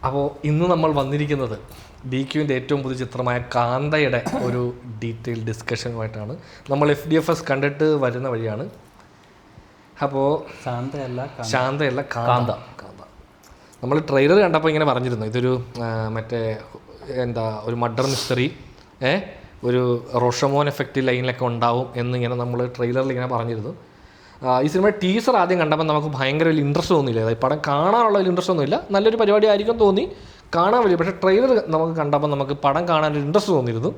അപ്പോൾ ഇന്ന് നമ്മൾ വന്നിരിക്കുന്നത് BQവിൻ്റെ ഏറ്റവും പുതിയ ചിത്രമായ കാന്തയുടെ ഒരു ഡീറ്റെയിൽ ഡിസ്കഷനുമായിട്ടാണ്. നമ്മൾ FDFS കണ്ടിട്ട് വരുന്ന വഴിയാണ്. അപ്പോൾ ശാന്തയല്ല കാന്ത. നമ്മൾ ട്രെയിലർ കണ്ടപ്പോൾ ഇങ്ങനെ പറഞ്ഞിരുന്നു, ഇതൊരു മറ്റേ ഒരു മർഡർ മിസ്റ്ററി, ഒരു റോഷമോൻ എഫക്റ്റ് ലൈനിലൊക്കെ ഉണ്ടാവും എന്നിങ്ങനെ നമ്മൾ ട്രെയിലറിൽ ഇങ്ങനെ പറഞ്ഞിരുന്നു. ഈ സിനിമ ടീസർ ആദ്യം കണ്ടപ്പോൾ നമുക്ക് ഭയങ്കര വലിയ ഇൻട്രസ്റ്റ് തോന്നിയില്ല. ഈ പടം കാണാനുള്ള വലിയ ഇൻട്രസ്റ്റ് ഒന്നുമില്ല, നല്ലൊരു പരിപാടി ആയിരിക്കും തോന്നി, കാണാൻ വലിയ. പക്ഷേ ട്രെയിലർ നമുക്ക് കണ്ടപ്പോൾ നമുക്ക് പടം കാണാനൊരു ഇൻട്രസ്റ്റ് തോന്നിയിരുന്നു.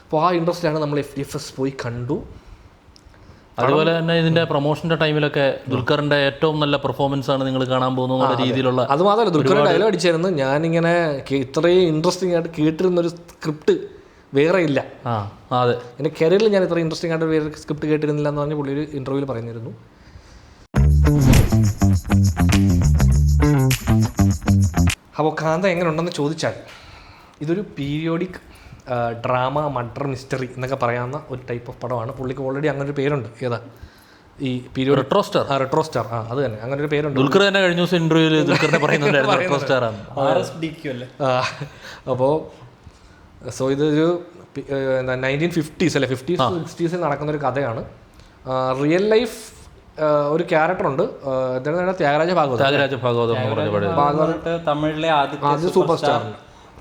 അപ്പോൾ ആ ഇൻട്രസ്റ്റിലാണ് നമ്മൾ FDFS പോയി കണ്ടു. അതുപോലെ തന്നെ ഇതിന്റെ പ്രൊമോഷന്റെ ടൈമിലൊക്കെ ദുൽഖറിന്റെ ഏറ്റവും നല്ല പെർഫോമൻസ് ആണ് നിങ്ങൾ കാണാൻ പോകുന്ന രീതിയിലുള്ള. അത് മാത്രമല്ല, ദുൽഖർ ഡയലോഗ് അടിച്ചായിരുന്നു. ഞാനിങ്ങനെ ഇത്രയും ഇൻട്രസ്റ്റിംഗ് ആയിട്ട് കേട്ടിരുന്നൊരു സ്ക്രിപ്റ്റ് വേറെ ഇല്ല. അതെ, എൻ്റെ കരിയറിൽ ഞാൻ ഇത്ര ഇൻട്രസ്റ്റിംഗ് ആയിട്ട് വേറെ സ്ക്രിപ്റ്റ് കേട്ടിരുന്നില്ല എന്ന് പറഞ്ഞ് പുള്ളി ഒരു ഇന്റർവ്യൂവിൽ പറഞ്ഞിരുന്നു. അപ്പോൾ കാന്ത എങ്ങനെ ഉണ്ടെന്ന് ചോദിച്ചാൽ, ഇതൊരു പീരിയോഡിക് ഡ്രാമ മർഡർ മിസ്റ്ററി എന്നൊക്കെ പറയാവുന്ന ഒരു ടൈപ്പ് ഓഫ് പടമാണ്. പുള്ളിക്ക് ഓൾറെഡി അങ്ങനെ ഒരു പേരുണ്ട്. ഏതാ ഈ പീരിയോഡ്? Retro star. അത് തന്നെ, അങ്ങനെ ഒരു പേരുണ്ട്. ദുൽഖർ തന്നെ കഴിഞ്ഞ ദിവസം ഇന്റർവ്യൂവിൽ ദുൽഖറിനെ പറയുന്നുണ്ടായിരുന്നു. അപ്പോൾ ഇതൊരു 1950s അല്ലെ 50s 60s നടക്കുന്നൊരു കഥയാണ്. റിയൽ ലൈഫ് ഒരു ക്യാരക്ടറുണ്ട്, ത്യാഗരാജ ഭാഗവത്, തമിഴിലെ ആദ്യ സൂപ്പർ സ്റ്റാർ.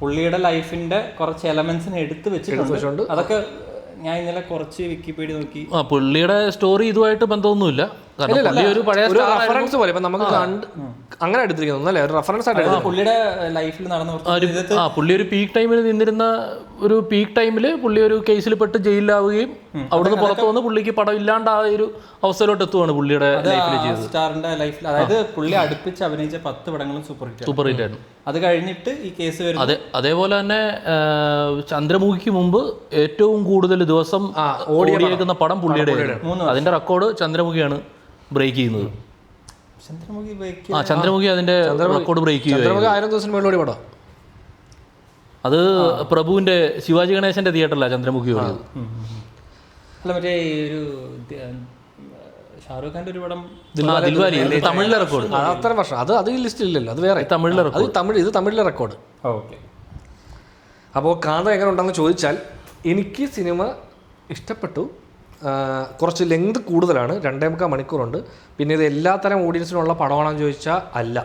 പുള്ളിയുടെ ലൈഫിന്റെ കുറച്ച് എലമെന്റ്സിനെ എടുത്തു വെച്ചിട്ടുണ്ട്. അതൊക്കെ ഞാൻ ഇന്നലെ കുറച്ച് വിക്കിപീഡിയ നോക്കി. പുള്ളിയുടെ സ്റ്റോറി ഇതുമായിട്ട് ബന്ധമൊന്നുമില്ല. ഒരു പഴയ റെഫറൻസ് പോലെ നമുക്ക് അങ്ങനെ എടുത്തിരിക്കുന്നു, ഒരു റെഫറൻസ് ആയിട്ട് പുള്ളിയുടെ ലൈഫിൽ നടന്ന പുള്ളി ഒരു പീക്ക് ടൈമിൽ നിന്നിരുന്ന ഒരു പീക്ക് ടൈമിൽ പുള്ളി ഒരു കേസിൽ പെട്ട് ജയിലിലാവുകയും അവിടുന്ന് പുറത്തു വന്ന് പുള്ളിക്ക് പടം ഇല്ലാണ്ടായ ഒരു അവസ്ഥയിലോട്ട് എത്തുവാണ് പുള്ളിയുടെ സ്റ്റാറിന്റെ ലൈഫിൽ. അതായത് പുള്ളി അടുപ്പിച്ച് അഭിനയിച്ച 10 പടങ്ങളും സൂപ്പർ ഹിറ്റ് ആയിരുന്നു. അത് കഴിഞ്ഞിട്ട് ഈ കേസ് വരുന്നത്. അതേപോലെ തന്നെ ചന്ദ്രമുഖിക്ക് മുമ്പ് ഏറ്റവും കൂടുതൽ ദിവസം ഓടിയേക്കുന്ന പടം പുള്ളിയുടെ. അതിന്റെ റെക്കോർഡ് ചന്ദ്രമുഖിയാണ് ബ്രേക്ക് ചെയ്യുന്നത്. ചന്ദ്രമുഖി അതിന്റെ റെക്കോർഡ് ബ്രേക്ക് ചെയ്യുക. 1000 ദിവസം മേലോടി പടം. അത് പ്രഭുവിന്റെ ശിവാജി ഗണേശന്റെ തിയേറ്ററിലാണ് ചന്ദ്രമുഖി ഓടിയത്. അല്ല, മറ്റേ ഒരു ഷാറൂഖ് ഖാന്റെ ഒരു പടം ദിൽവാലി തമിഴിലെ റെക്കോർഡ്. അത്ര വർഷം അത് ഈ ലിസ്റ്റിൽ ഇല്ലല്ലോ, അത് വേറെ തമിഴിലെ റെക്കോർഡ്. ഇത് തമിഴിലെ റെക്കോർഡ്. ഓക്കെ. അപ്പോൾ കാന്ത എങ്ങനെ ഉണ്ടെന്ന് ചോദിച്ചാൽ, എനിക്ക് സിനിമ ഇഷ്ടപ്പെട്ടു. കുറച്ച് ലെങ്ത് കൂടുതലാണ്, 2.25 മണിക്കൂറുണ്ട്. പിന്നെ ഇത് എല്ലാത്തരം ഓഡിയൻസിനുള്ള പടമാണെന്ന് ചോദിച്ചാൽ അല്ല.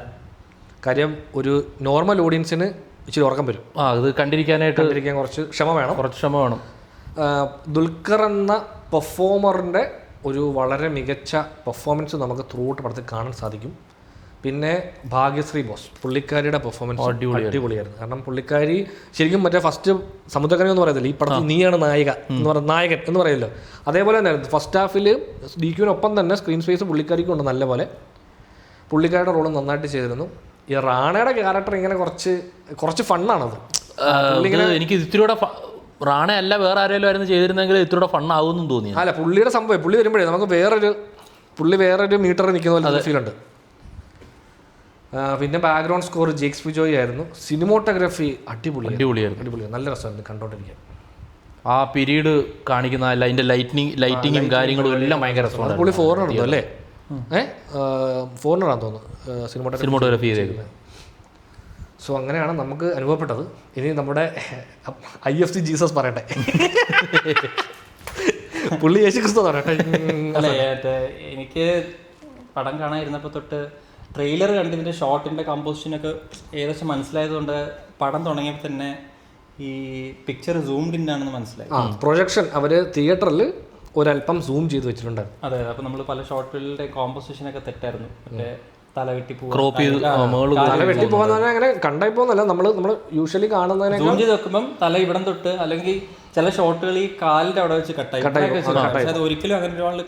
കാര്യം ഒരു നോർമൽ ഓഡിയൻസിന് ഇച്ചിരി ഉറക്കം വരും. അത് കണ്ടിരിക്കാൻ കുറച്ച് ക്ഷമ വേണം. ദുൽഖർ എന്ന പെർഫോമറിൻ്റെ ഒരു വളരെ മികച്ച പെർഫോമൻസ് നമുക്ക് ത്രൂ ഔട്ട് പടത്തിൽ കാണാൻ സാധിക്കും. പിന്നെ ഭാഗ്യശ്രീ ബോസ്, പുള്ളിക്കാരിയുടെ പെർഫോമൻസ് അടിപൊളിയായിരുന്നു. കാരണം പുള്ളിക്കാരി ശരിക്കും മറ്റേ ഫസ്റ്റ് സമുദ്രകനി എന്ന് പറയത്തില്ല, ഈ പടത്തിൽ നീയാണ് നായകൻ എന്ന് പറയല്ലോ, അതേപോലെ തന്നെ ഫസ്റ്റ് ഹാഫിൽ DQവിനൊപ്പം തന്നെ സ്ക്രീൻ സ്പേസ് പുള്ളിക്കാരിക്കും ഉണ്ട് നല്ലപോലെ. പുള്ളിക്കാരുടെ റോള് നന്നായിട്ട് ചെയ്തിരുന്നു. ഈ റാണയുടെ ക്യാരക്ടർ ഇങ്ങനെ കുറച്ച് ഫണ്ണാണത്. എനിക്ക് ഇത്തിരിയുടെ റാണ അല്ല വേറെ ആരെങ്കിലും ആയിരുന്നു ചെയ്തിരുന്നെങ്കിൽ ഇത്തിരിയുടെ ഫണ്ണാവുമെന്നും തോന്നി. അല്ല, പുള്ളിയുടെ സംഭവം പുള്ളി വരുമ്പോഴേ നമുക്ക് വേറൊരു മീറ്ററിൽ നിൽക്കുന്ന പോലെ ഫീലുണ്ട്. പിന്നെ ബാക്ക്ഗ്രൗണ്ട് സ്കോർ ജേക്സ് ബിജോയ് ആയിരുന്നു. സിനിമോട്ടോഗ്രാഫി അടിപൊളിയായിരുന്നു. നല്ല രസമായിരുന്നു കണ്ടോണ്ടിരിക്കാൻ. ആ പീരീഡ് കാണിക്കുന്ന അതിന്റെ ലൈറ്റിങ്ങും കാര്യങ്ങളും എല്ലാം ഭയങ്കര രസമാണ്. പുള്ളി ഫോറിനർ അല്ലേ? ഫോറിനറാന്ന് തോന്നുന്നു സിനിമോട്ടോഗ്രാഫി ചെയ്തേക്കുന്നത്. സോ അങ്ങനെയാണ് നമുക്ക് അനുഭവപ്പെട്ടത്. ഇനി നമ്മുടെ IFC ജീസസ് പറയട്ടെ, പുള്ളി യേശു ക്രിസ്തു പറയട്ടെ. എനിക്ക് പടം കാണാതിരുന്നപ്പോൾ തൊട്ട് ട്രെയിലർ കണ്ടതിൻ്റെ ഷോട്ടിൻ്റെ കമ്പോസിഷനൊക്കെ ഏകദേശം മനസ്സിലായതുകൊണ്ട് പടം തുടങ്ങിയപ്പോൾ തന്നെ ഈ പിക്ചർ സൂംഡ് ഇൻ ആണെന്ന് മനസ്സിലായി. പ്രൊജക്ഷൻ അവർ തിയേറ്ററിൽ ഒരല്പം സൂം ചെയ്ത് വെച്ചിട്ടുണ്ടായിരുന്നു. അതെ, അപ്പോൾ നമ്മൾ പല ഷോട്ടുകളുടെ കോമ്പോസിഷനൊക്കെ തെറ്റായിരുന്നു. മറ്റേ തല വെട്ടി പോകാൻ അങ്ങനെ കണ്ടായി പോകുന്നല്ല, നമ്മൾ യൂഷ്വലി കാണുന്നതിനെ സൂം ചെയ്ത് വെക്കുമ്പം തല ഇവിടം തൊട്ട്, അല്ലെങ്കിൽ ചില ഷോട്ടുകൾ ഈ കാലിൻ്റെ അവിടെ വെച്ച് കട്ടായി. അത് ഒരിക്കലും അങ്ങനെ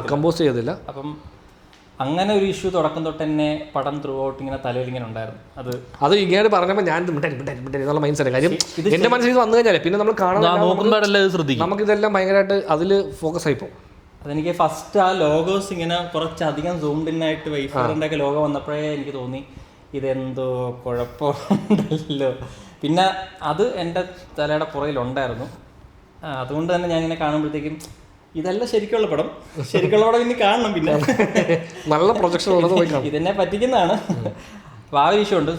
കമ്പോസ് ചെയ്തില്ല. അപ്പം അങ്ങനെ ഒരു ഇഷ്യൂ തുടക്കം തൊട്ട് തന്നെ പടം ത്രൂ ഔട്ട് ഇങ്ങനെ തലയിൽ ഇങ്ങനെ ഉണ്ടായിരുന്നു. അത് ഇങ്ങനെ പറഞ്ഞപ്പോൾ ഞാൻ എന്നുള്ള മൈൻഡ് സെറ്റ്. കാര്യം എന്റെ മനസ്സിൽ ഇത് വന്നു കഴിഞ്ഞാൽ പിന്നെ നമ്മൾ കാണുമ്പോൾ നമുക്കിതെല്ലാം ഭയങ്കരമായിട്ട് അതിൽ ഫോക്കസ് ആയിപ്പോകും. അതെനിക്ക് ഫസ്റ്റ് ആ ലോഗോസ് ഇങ്ങനെ കുറച്ചധികം സൂംഡ് ഇൻ ആയിട്ട് വൈഫറിൻ്റെ ഒക്കെ ലോഗോ വന്നപ്പോഴേ എനിക്ക് തോന്നി ഇതെന്തോ കുഴപ്പമുണ്ടല്ലോ. പിന്നെ അത് എൻ്റെ തലയുടെ പുറയിലുണ്ടായിരുന്നു. അതുകൊണ്ട് തന്നെ ഞാനിങ്ങനെ കാണുമ്പോഴത്തേക്കും ഇതല്ല ശരിക്കുള്ള പടം ഇനി കാണണം. പിന്നെ നല്ല പ്രൊജക്ഷൻ ഇതെന്നെ പറ്റിക്കുന്നതാണ്. അപ്പോൾ ആ ഒരു ഇഷ്യൂ ഉണ്ട്.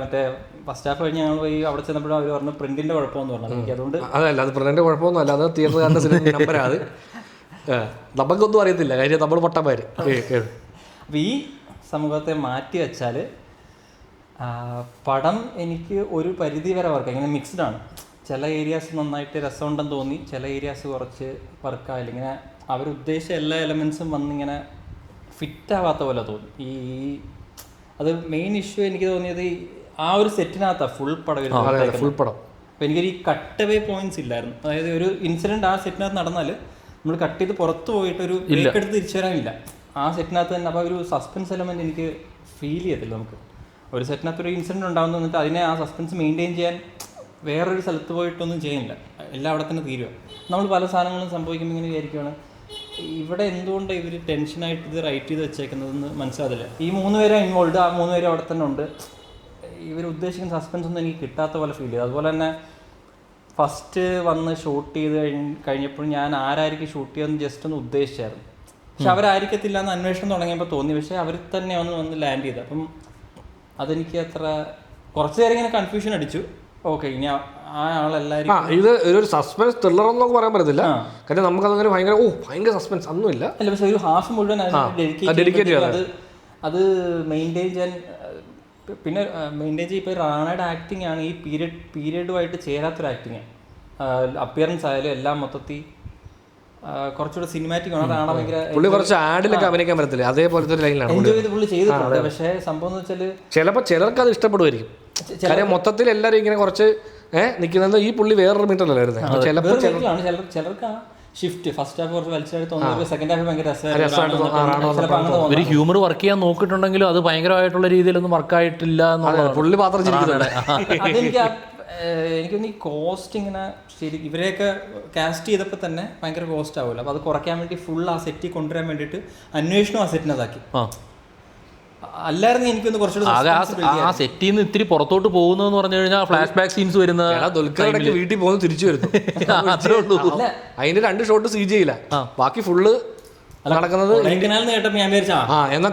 മറ്റേ ഫസ്റ്റ് ഹാഫ് കഴിഞ്ഞ് ഞങ്ങൾ പോയി അവിടെ ചെന്നപ്പോഴും അവർ പറഞ്ഞു പ്രിന്റിന്റെ കുഴപ്പമെന്ന് പറഞ്ഞു. എനിക്ക് അതുകൊണ്ട് അതല്ല, അത് പ്രിന്റിന്റെ കുഴപ്പമൊന്നും അല്ല, അത് തിയേറ്ററുകാരുടെ സിനിമ നമ്പരാണ്. നമുക്കൊന്നും അറിയത്തില്ല കാര്യം, നമ്മൾ പൊട്ടന്മാര്. അപ്പോൾ ഈ സമൂഹത്തെ മാറ്റി വെച്ചാൽ പടം എനിക്ക് ഒരു പരിധി വരെ വർക്ക് ഇങ്ങനെ മിക്സ്ഡ് ആണ്. ചില ഏരിയാസ് നന്നായിട്ട് രസമുണ്ടെന്ന് തോന്നി, ചില ഏരിയാസ് കുറച്ച് വർക്കായില്ല. ഇങ്ങനെ അവരുദ്ദേശിച്ച എല്ലാ എലമെൻസും വന്നിങ്ങനെ ഫിറ്റാവാത്ത പോലെ തോന്നി. അത് മെയിൻ ഇഷ്യൂ എനിക്ക് തോന്നിയത് ആ ഒരു സെറ്റിനകത്താണ് ഫുൾ പടം ഫുൾ പടം. അപ്പോൾ എനിക്കൊരു ഈ കട്ട് അവേ പോയിന്റ്സ് ഇല്ലായിരുന്നു. അതായത് ഒരു ഇൻസിഡൻറ്റ് ആ സെറ്റിനകത്ത് നടന്നാൽ നമ്മൾ കട്ട് ചെയ്ത് പുറത്ത് പോയിട്ട് ഒരു ബ്രേക്ക് എടുത്ത് തിരിച്ചു വരാനില്ല ആ സെറ്റിനകത്ത് തന്നെ. അപ്പോൾ ഒരു സസ്പെൻസ് എലമെൻറ്റ് എനിക്ക് ഫീൽ ചെയ്യത്തില്ല. നമുക്ക് ഒരു സെറ്റിനകത്ത് ഒരു ഇൻസിഡൻറ്റ് ഉണ്ടാകുന്ന വന്നിട്ട് അതിനെ ആ സസ്പെൻസ് മെയിൻറ്റെയിൻ ചെയ്യാൻ വേറൊരു സ്ഥലത്ത് പോയിട്ടൊന്നും ചെയ്യുന്നില്ല, എല്ലാം അവിടെ തന്നെ തീരുക. നമ്മൾ പല സാധനങ്ങളും സംഭവിക്കുമ്പോൾ ഇങ്ങനെ വിചാരിക്കുകയാണ് ഇവിടെ എന്തുകൊണ്ട് ഇവർ ടെൻഷനായിട്ട് ഇത് റൈറ്റ് ചെയ്ത് വെച്ചേക്കുന്നതെന്ന് മനസ്സിലാവില്ല. ഈ 3 പേരെ ഇൻവോൾവ്, ആ 3 പേര് അവിടെ തന്നെ ഉണ്ട്. ഇവർ ഉദ്ദേശിക്കുന്ന സസ്പെൻസ് ഒന്നും എനിക്ക് കിട്ടാത്ത പോലെ ഫീൽ ചെയ്തു. അതുപോലെ തന്നെ ഫസ്റ്റ് വന്ന് ഷൂട്ട് ചെയ്ത് കഴിഞ്ഞപ്പോഴും ഞാൻ ആരായിരിക്കും ഷൂട്ട് ചെയ്തെന്ന് ജസ്റ്റ് ഒന്ന് ഉദ്ദേശിച്ചായിരുന്നു. പക്ഷെ അവരായിരിക്കത്തില്ല എന്ന് അന്വേഷണം തുടങ്ങിയപ്പോൾ തോന്നി. പക്ഷേ അവർ തന്നെ വന്ന് ലാൻഡ് ചെയ്ത്. അപ്പം അതെനിക്ക് അത്ര കുറച്ച് നേരം ഇങ്ങനെ കൺഫ്യൂഷൻ അടിച്ചു. ഓക്കെ, ഇനി ആ ആളെല്ലാവരും ഇത് ഒരു സസ്പെൻസ് ത്രില്ലർ എന്നൊക്കെ പറയാൻ പറ്റത്തില്ല. കാര്യം നമുക്കതങ്ങനെ ഭയങ്കര സസ്പെൻസ് ഒന്നുമില്ല. അല്ല, പക്ഷെ ഒരു ഹാഫ് മുഴുവൻ ഡെഡിക്കേറ്റ് അത് മെയിൻറ്റെയിൻ ചെയ്യാൻ. പിന്നെ മെയിൻറ്റെയിൻ ചെയ്യും. ഇപ്പോൾ റാണയുടെ ആക്ടിങ് ആണ് ഈ പീരിയഡുമായിട്ട് ചേരാത്തൊരു ആക്ടിങ്. അപ്പിയറൻസ് ആയാലും എല്ലാം മൊത്തത്തിൽ കുറച്ചുകൂടെ സിനിമാറ്റിക് ആണ്. റാണ ഭയങ്കര പുള്ളി കുറച്ച് ആഡിലൊക്കെ അഭിനയിക്കാൻ പറ്റത്തില്ല, അതേപോലത്തെ ഒരു ലൈനിലാണ് എൻജോയ് ചെയ്ത് പുള്ളി ചെയ്തിട്ടുണ്ട്. പക്ഷേ സംഭവം എന്ന് വെച്ചാൽ ചിലപ്പോൾ ചിലർക്ക് അത് ഇഷ്ടപ്പെടുമായിരിക്കും. കാര്യം മൊത്തത്തിൽ എല്ലാവരും ഇങ്ങനെ കുറച്ച് നിൽക്കുന്നത് ഈ പുള്ളി വേറൊരു മീറ്ററിലായിരുന്നു. ചിലപ്പോൾ ചിലർക്ക് ആ ഷിഫ്റ്റ് ഫസ്റ്റ് ഹാഫ് കുറച്ച് വലിച്ചായിട്ട് തോന്നുന്നത് സെക്കൻഡ് ഹാഫ് ഭയങ്കര രസമായിട്ട് ഒരു ഹ്യൂമർ വർക്ക് ചെയ്യാൻ നോക്കിയിട്ടുണ്ടെങ്കിലും അത് ഭയങ്കരമായിട്ടുള്ള രീതിയിലൊന്നും വർക്കായിട്ടില്ല എന്നുള്ളത് പുള്ളി പാത്രം ചിരിക്കുന്നുണ്ട്. അതെനിക്ക് എനിക്കൊന്ന് ഈ കോസ്റ്റ് ഇങ്ങനെ ശരി ഇവരെയൊക്കെ കാസ്റ്റ് ചെയ്തപ്പോൾ തന്നെ ഭയങ്കര കോസ്റ്റ് ആവുമല്ലോ. അപ്പോൾ അത് കുറയ്ക്കാൻ വേണ്ടി ഫുൾ ആ സെറ്റിൽ കൊണ്ടുവരാൻ വേണ്ടിയിട്ട് അന്വേഷണം ആ സെറ്റിനതാക്കി. അല്ലായിരുന്നു എനിക്കൊന്ന് കുറച്ചുകൂടി ആ സെറ്റിൽ നിന്ന് ഇത്തിരി പുറത്തോട്ട് പോകുന്നതെന്ന് പറഞ്ഞു കഴിഞ്ഞാൽ ഫ്ലാഷ് ബാക്ക് സീൻസ് വരുന്ന ദുൽഖറിന്റെ വീട്ടിൽ പോകുന്നു തിരിച്ചു വരുന്നു. അതിന്റെ 2 ഷോട്ട് CG ചെയ്യില്ല, ബാക്കി ഫുള്ള് നടക്കുന്നത് കേട്ടപ്പോൾ ഞാൻ വിചാരിച്ചാ എന്നാ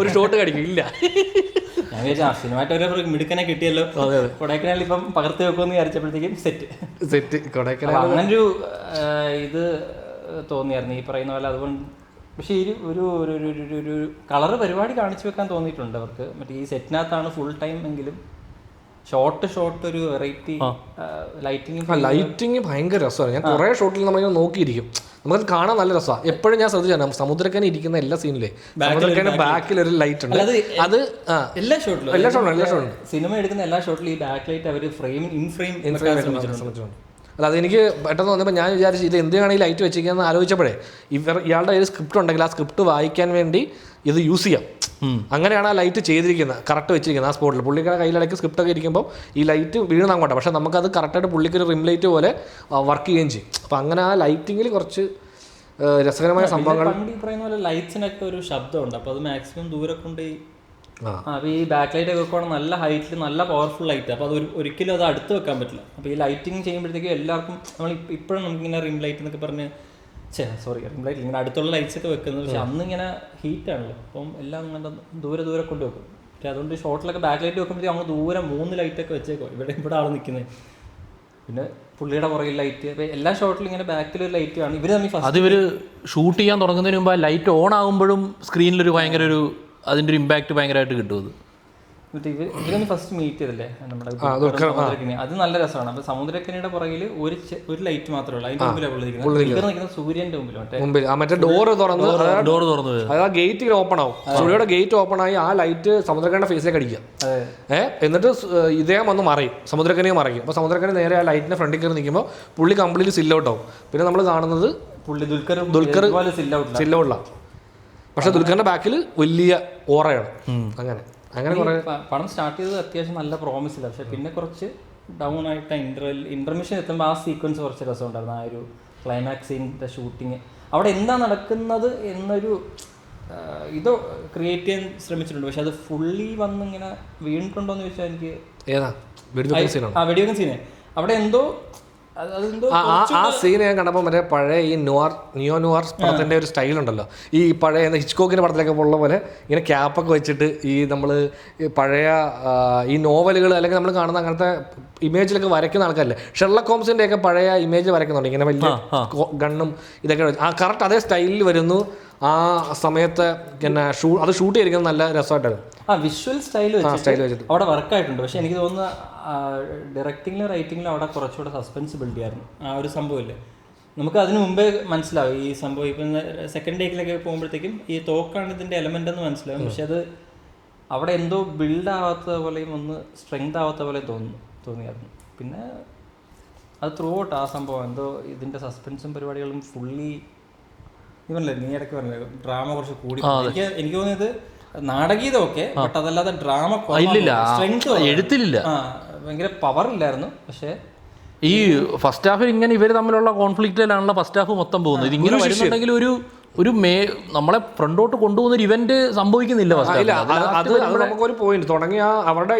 ഒരു ഷോട്ട് കടിക്കും. ഇല്ല, ഞാൻ വിചാരിച്ചാ സിനിമാറ്റോഗ്രാഫർ മിടുക്കനെ കിട്ടിയല്ലോ, കൊടൈക്കനാലിൽ ഇപ്പം പകർത്തി വെക്കുമെന്ന് വിചാരിച്ചപ്പോഴത്തേക്കും സെറ്റ് കൊടൈക്കനാൽ അങ്ങനൊരു ഇത് തോന്നിയായിരുന്നു ഈ പറയുന്ന പോലെ. അതുകൊണ്ട് പക്ഷേ ഈ ഒരു കളറ് പരിപാടി കാണിച്ചു വെക്കാൻ തോന്നിയിട്ടുണ്ട് അവർക്ക്. മറ്റേ ഈ സെറ്റിനകത്താണ് ഫുൾ ടൈം എങ്കിലും ഷോട്ട് ഒരു വെറൈറ്റി ലൈറ്റിങ് ഭയങ്കര രസമാണ്. ഞാൻ കുറേ ഷോട്ടിൽ നമ്മളിങ്ങനെ നോക്കിയിരിക്കും, നമുക്കത് കാണാൻ നല്ല രസമാണ്. എപ്പോഴും ഞാൻ ശ്രദ്ധിച്ചാണ് സമുദ്രക്കനെ ഇരിക്കുന്ന എല്ലാ സീനിലെ സമുദ്രക്കന്റെ ബാക്കിൽ ഒരു ലൈറ്റ് ഉണ്ട്. അത് എല്ലാ ഷോട്ടിലും സിനിമ എടുക്കുന്ന എല്ലാ ഷോട്ടിലും ഈ ബാക്ക് ലൈറ്റ് അവർ ഇൻ ഫ്രെയിം ശ്രമിച്ചിട്ടുണ്ട്. അല്ല, അതെനിക്ക് പെട്ടെന്ന് വന്നപ്പോൾ ഞാൻ വിചാരിച്ചു ഇത് എന്തിനാണ് ഈ ലൈറ്റ് വെച്ചിരിക്കുന്നത് ആലോചിച്ചപ്പോഴേ ഇയാളുടെ ഒരു സ്ക്രിപ്റ്റ് ഉണ്ടെങ്കിൽ ആ സ്ക്രിപ്റ്റ് വായിക്കാൻ വേണ്ടി ഇത് യൂസ് ചെയ്യാം. അങ്ങനെയാണ് ആ ലൈറ്റ് ചെയ്തിരിക്കുന്നത്, കറക്റ്റ് വെച്ചിരിക്കുന്നത് ആ സ്പോട്ടിൽ. പുള്ളിക്കാരുടെ കയ്യിലേക്ക് സ്ക്രിപ്റ്റൊക്കെ ഇരിക്കുമ്പോൾ ഈ ലൈറ്റ് വീഴുന്ന അങ്ങോട്ടാണ്, പക്ഷേ നമുക്കത് കറക്റ്റായിട്ട് പുള്ളിക്കൊരു റിം ലൈറ്റ് പോലെ വർക്ക് ചെയ്യുകയും ചെയ്യും. അപ്പം അങ്ങനെ ആ ലൈറ്റിങ്ങിൽ കുറച്ച് രസകരമായ സംഭവങ്ങൾ. ഈ പറയുന്ന പോലെ ലൈറ്റ്സിനൊക്കെ ഒരു ശബ്ദമുണ്ട്, അപ്പോൾ അത് മാക്സിമം ദൂരെ കൊണ്ട് അപ്പോൾ ഈ ബാക്ക് ലൈറ്റ് ഒക്കെ വെക്കുവാണെങ്കിൽ നല്ല ഹൈറ്റിൽ നല്ല പവർഫുൾ ലൈറ്റ്. അപ്പോൾ അത് ഒരിക്കലും അത് അടുത്ത് വെക്കാൻ പറ്റില്ല. അപ്പോൾ ഈ ലൈറ്റിങ് ചെയ്യുമ്പോഴത്തേക്കും എല്ലാവർക്കും നമ്മൾ ഇപ്പോഴും നമുക്കിങ്ങനെ റിം ലൈറ്റ് എന്നൊക്കെ പറഞ്ഞ് റിം ലൈറ്റ് ഇങ്ങനെ അടുത്തുള്ള ലൈറ്റ്സ് ഒക്കെ വെക്കുന്നത്. പക്ഷെ അന്ന് ഇങ്ങനെ ഹീറ്റാണല്ലോ, അപ്പം എല്ലാം ഇങ്ങനെ ദൂരെ കൊണ്ട് വെക്കും. പക്ഷേ അതുകൊണ്ട് ഷോട്ടിലൊക്കെ ബാക്ക് ലൈറ്റ് വെക്കുമ്പോഴത്തേക്കും അങ്ങ് ദൂരെ 3 ലൈറ്റൊക്കെ വെച്ചേക്കോ. ഇവിടെ ആൾ നിൽക്കുന്നത്, പിന്നെ പുള്ളിയുടെ പുറകിൽ ലൈറ്റ്. അപ്പോൾ എല്ലാ ഷോട്ടിലും ഇങ്ങനെ ബാക്കിലൊരു ലൈറ്റ് ആണ്. ഇവർ തമ്മിൽ അത് ഇവർ ഷൂട്ട് ചെയ്യാൻ തുടങ്ങുന്നതിന് മുമ്പ് ലൈറ്റ് ഓൺ ആകുമ്പോഴും സ്ക്രീനിലൊരു ഭയങ്കര അതിൻ്റെ ഒരു ഇമ്പാക്ട് ഭയങ്കരമായിട്ട് കിട്ടും. എന്നിട്ട് ഇവരൊന്ന് ഫസ്റ്റ് മീറ്റ് ചെയ്തല്ലേ നമ്മുടെ സമുദ്രക്കനി, അത് നല്ല രസമാണ്. അപ്പൊ സമുദ്രക്കനിയുടെ പുറകിൽ ഒരു ലൈറ്റ് മാത്രമേ ഉള്ളൂ, അതിന്റെ മുമ്പിലാണ് സൂര്യന്റെ മുമ്പിൽ മറ്റേ ഡോർ തുറന്ന് അതായത് ഗേറ്റ് ഓപ്പൺ ആവും. സൂര്യയുടെ ഗേറ്റ് ഓപ്പൺ ആയി ആ ലൈറ്റ് സമുദ്രക്കനിയുടെ ഫേസിലേക്ക് അടിക്കുക. എന്നിട്ട് ഇദ്ദേഹം വന്ന് മറയും, സമുദ്രക്കനിയെ മറയും. അപ്പൊ സമുദ്രക്കനി നേരെ ആ ലൈറ്റിന്റെ ഫ്രണ്ടിൽ കയറി നിൽക്കുമ്പോൾ പുള്ളി കംപ്ലീറ്റ് സിൽ ഔട്ട് ആവും. പിന്നെ നമ്മൾ കാണുന്നത് ദുൽഖർ സിൽ ഔട്ടിലാണ്, പക്ഷെ ദുൽഖറിന്റെ ബാക്കിൽ വലിയ ഓറയാണ്. അങ്ങനെ പടം സ്റ്റാർട്ട് ചെയ്തത് അത്യാവശ്യം നല്ല പ്രോമിസില്ല, പക്ഷെ പിന്നെ കുറച്ച് ഡൗൺ ആയിട്ട് ഇന്റർമിഷൻ എത്തുമ്പോൾ ആ സീക്വൻസ് കുറച്ച് രസമുണ്ടായിരുന്നു. ആ ഒരു ക്ലൈമാക്സ് സീനിൻ്റെ ഷൂട്ടിങ് അവിടെ എന്താ നടക്കുന്നത് എന്നൊരു ഇത് ക്രിയേറ്റ് ചെയ്യാൻ ശ്രമിച്ചിട്ടുണ്ട്. പക്ഷെ അത് ഫുള്ളി വന്ന് ഇങ്ങനെ വീണിട്ടുണ്ടോയെന്ന് ചോദിച്ചാൽ എനിക്ക് വെടിവെക്കുന്ന സീന് അവിടെ എന്തോ അതെന്തോ ആ സീൻ ഞാൻ കണ്ടപ്പോൾ മറ്റേ പഴയ ഈ നിയോ നുവാർ പടത്തിൻ്റെ ഒരു സ്റ്റൈലുണ്ടല്ലോ, ഈ പഴയ ഹിച്ച്കോക്കിൻ്റെ പടത്തിലൊക്കെ ഉള്ള പോലെ ഇങ്ങനെ ക്യാപ്പൊക്കെ വെച്ചിട്ട് ഈ നമ്മൾ പഴയ ഈ നോവലുകൾ അല്ലെങ്കിൽ നമ്മൾ കാണുന്ന അങ്ങനത്തെ ഇമേജിലൊക്കെ വരയ്ക്കുന്ന ആൾക്കാരല്ലേ, ഷെർലക് ഹോംസിൻ്റെ ഒക്കെ പഴയ ഇമേജ് വരയ്ക്കുന്നുണ്ട് ഇങ്ങനെ വലിയ ഗണ്ണും ഇതൊക്കെ കറക്റ്റ് അതേ സ്റ്റൈലിൽ വരുന്നു. ആ സമയത്ത് പിന്നെ അത് ഷൂട്ട് ചെയ്തിരിക്കുന്നത് നല്ല രസമായിട്ടായിരുന്നു. വിഷ്വൽ സ്റ്റൈൽ വെച്ചിട്ട് അവിടെ വർക്കായിട്ടുണ്ട്. പക്ഷെ എനിക്ക് തോന്നുന്നു ഡയറക്ടിങ്ങിലും റൈറ്റിങ്ങിലും അവിടെ കുറച്ചുകൂടെ സസ്പെൻസ് ബിൽഡ് ചെയ്യായിരുന്നു. ആ ഒരു സംഭവമില്ലേ, നമുക്ക് അതിന് മുമ്പേ മനസ്സിലാവും ഈ സംഭവം. ഇപ്പം സെക്കൻഡ് ടേക്കിലൊക്കെ പോകുമ്പോഴത്തേക്കും ഈ തോക്കാണ് ഇതിൻ്റെ എലമെൻ്റ് എന്ന് മനസ്സിലാവും. പക്ഷെ അത് അവിടെ എന്തോ ബിൽഡ് ആവാത്ത പോലെയും ഒന്ന് സ്ട്രെങ്ത് ആവാത്ത പോലെ തോന്നിയായിരുന്നു. പിന്നെ അത് ത്രൂ ഔട്ട് ആ സംഭവം എന്തോ ഇതിൻ്റെ സസ്പെൻസും പരിപാടികളും ഫുള്ളി ഇവനല്ലേ നീ ഇടയ്ക്ക് പറഞ്ഞത് ഡ്രാമ കുറച്ച് കൂടി. എനിക്ക് തോന്നിയത് നാടകീയതൊക്കെ, ബട്ട് അതല്ലാതെ ഡ്രാമ സ്ട്രെങ്ത് എഴുത്തിലില്ല, ഭയങ്കര പവർ ഇല്ലായിരുന്നു. പക്ഷേ ഈ ഫസ്റ്റ് ഹാഫിൽ ഇങ്ങനെ ഇവർ തമ്മിലുള്ള കോൺഫ്ലിക്റ്റിലാണല്ലോ ഫസ്റ്റ് ഹാഫ് മൊത്തം പോകുന്നത്. ഇതിങ്ങനെ വരുന്നുണ്ടെങ്കിൽ ഒരു നമ്മളെ ഫ്രണ്ടോട്ട് കൊണ്ടുപോകുന്ന ഒരു ഇവന്റ് സംഭവിക്കുന്നില്ല. അത് നമുക്കൊരു പോയിന്റ് തുടങ്ങി അവരുടെ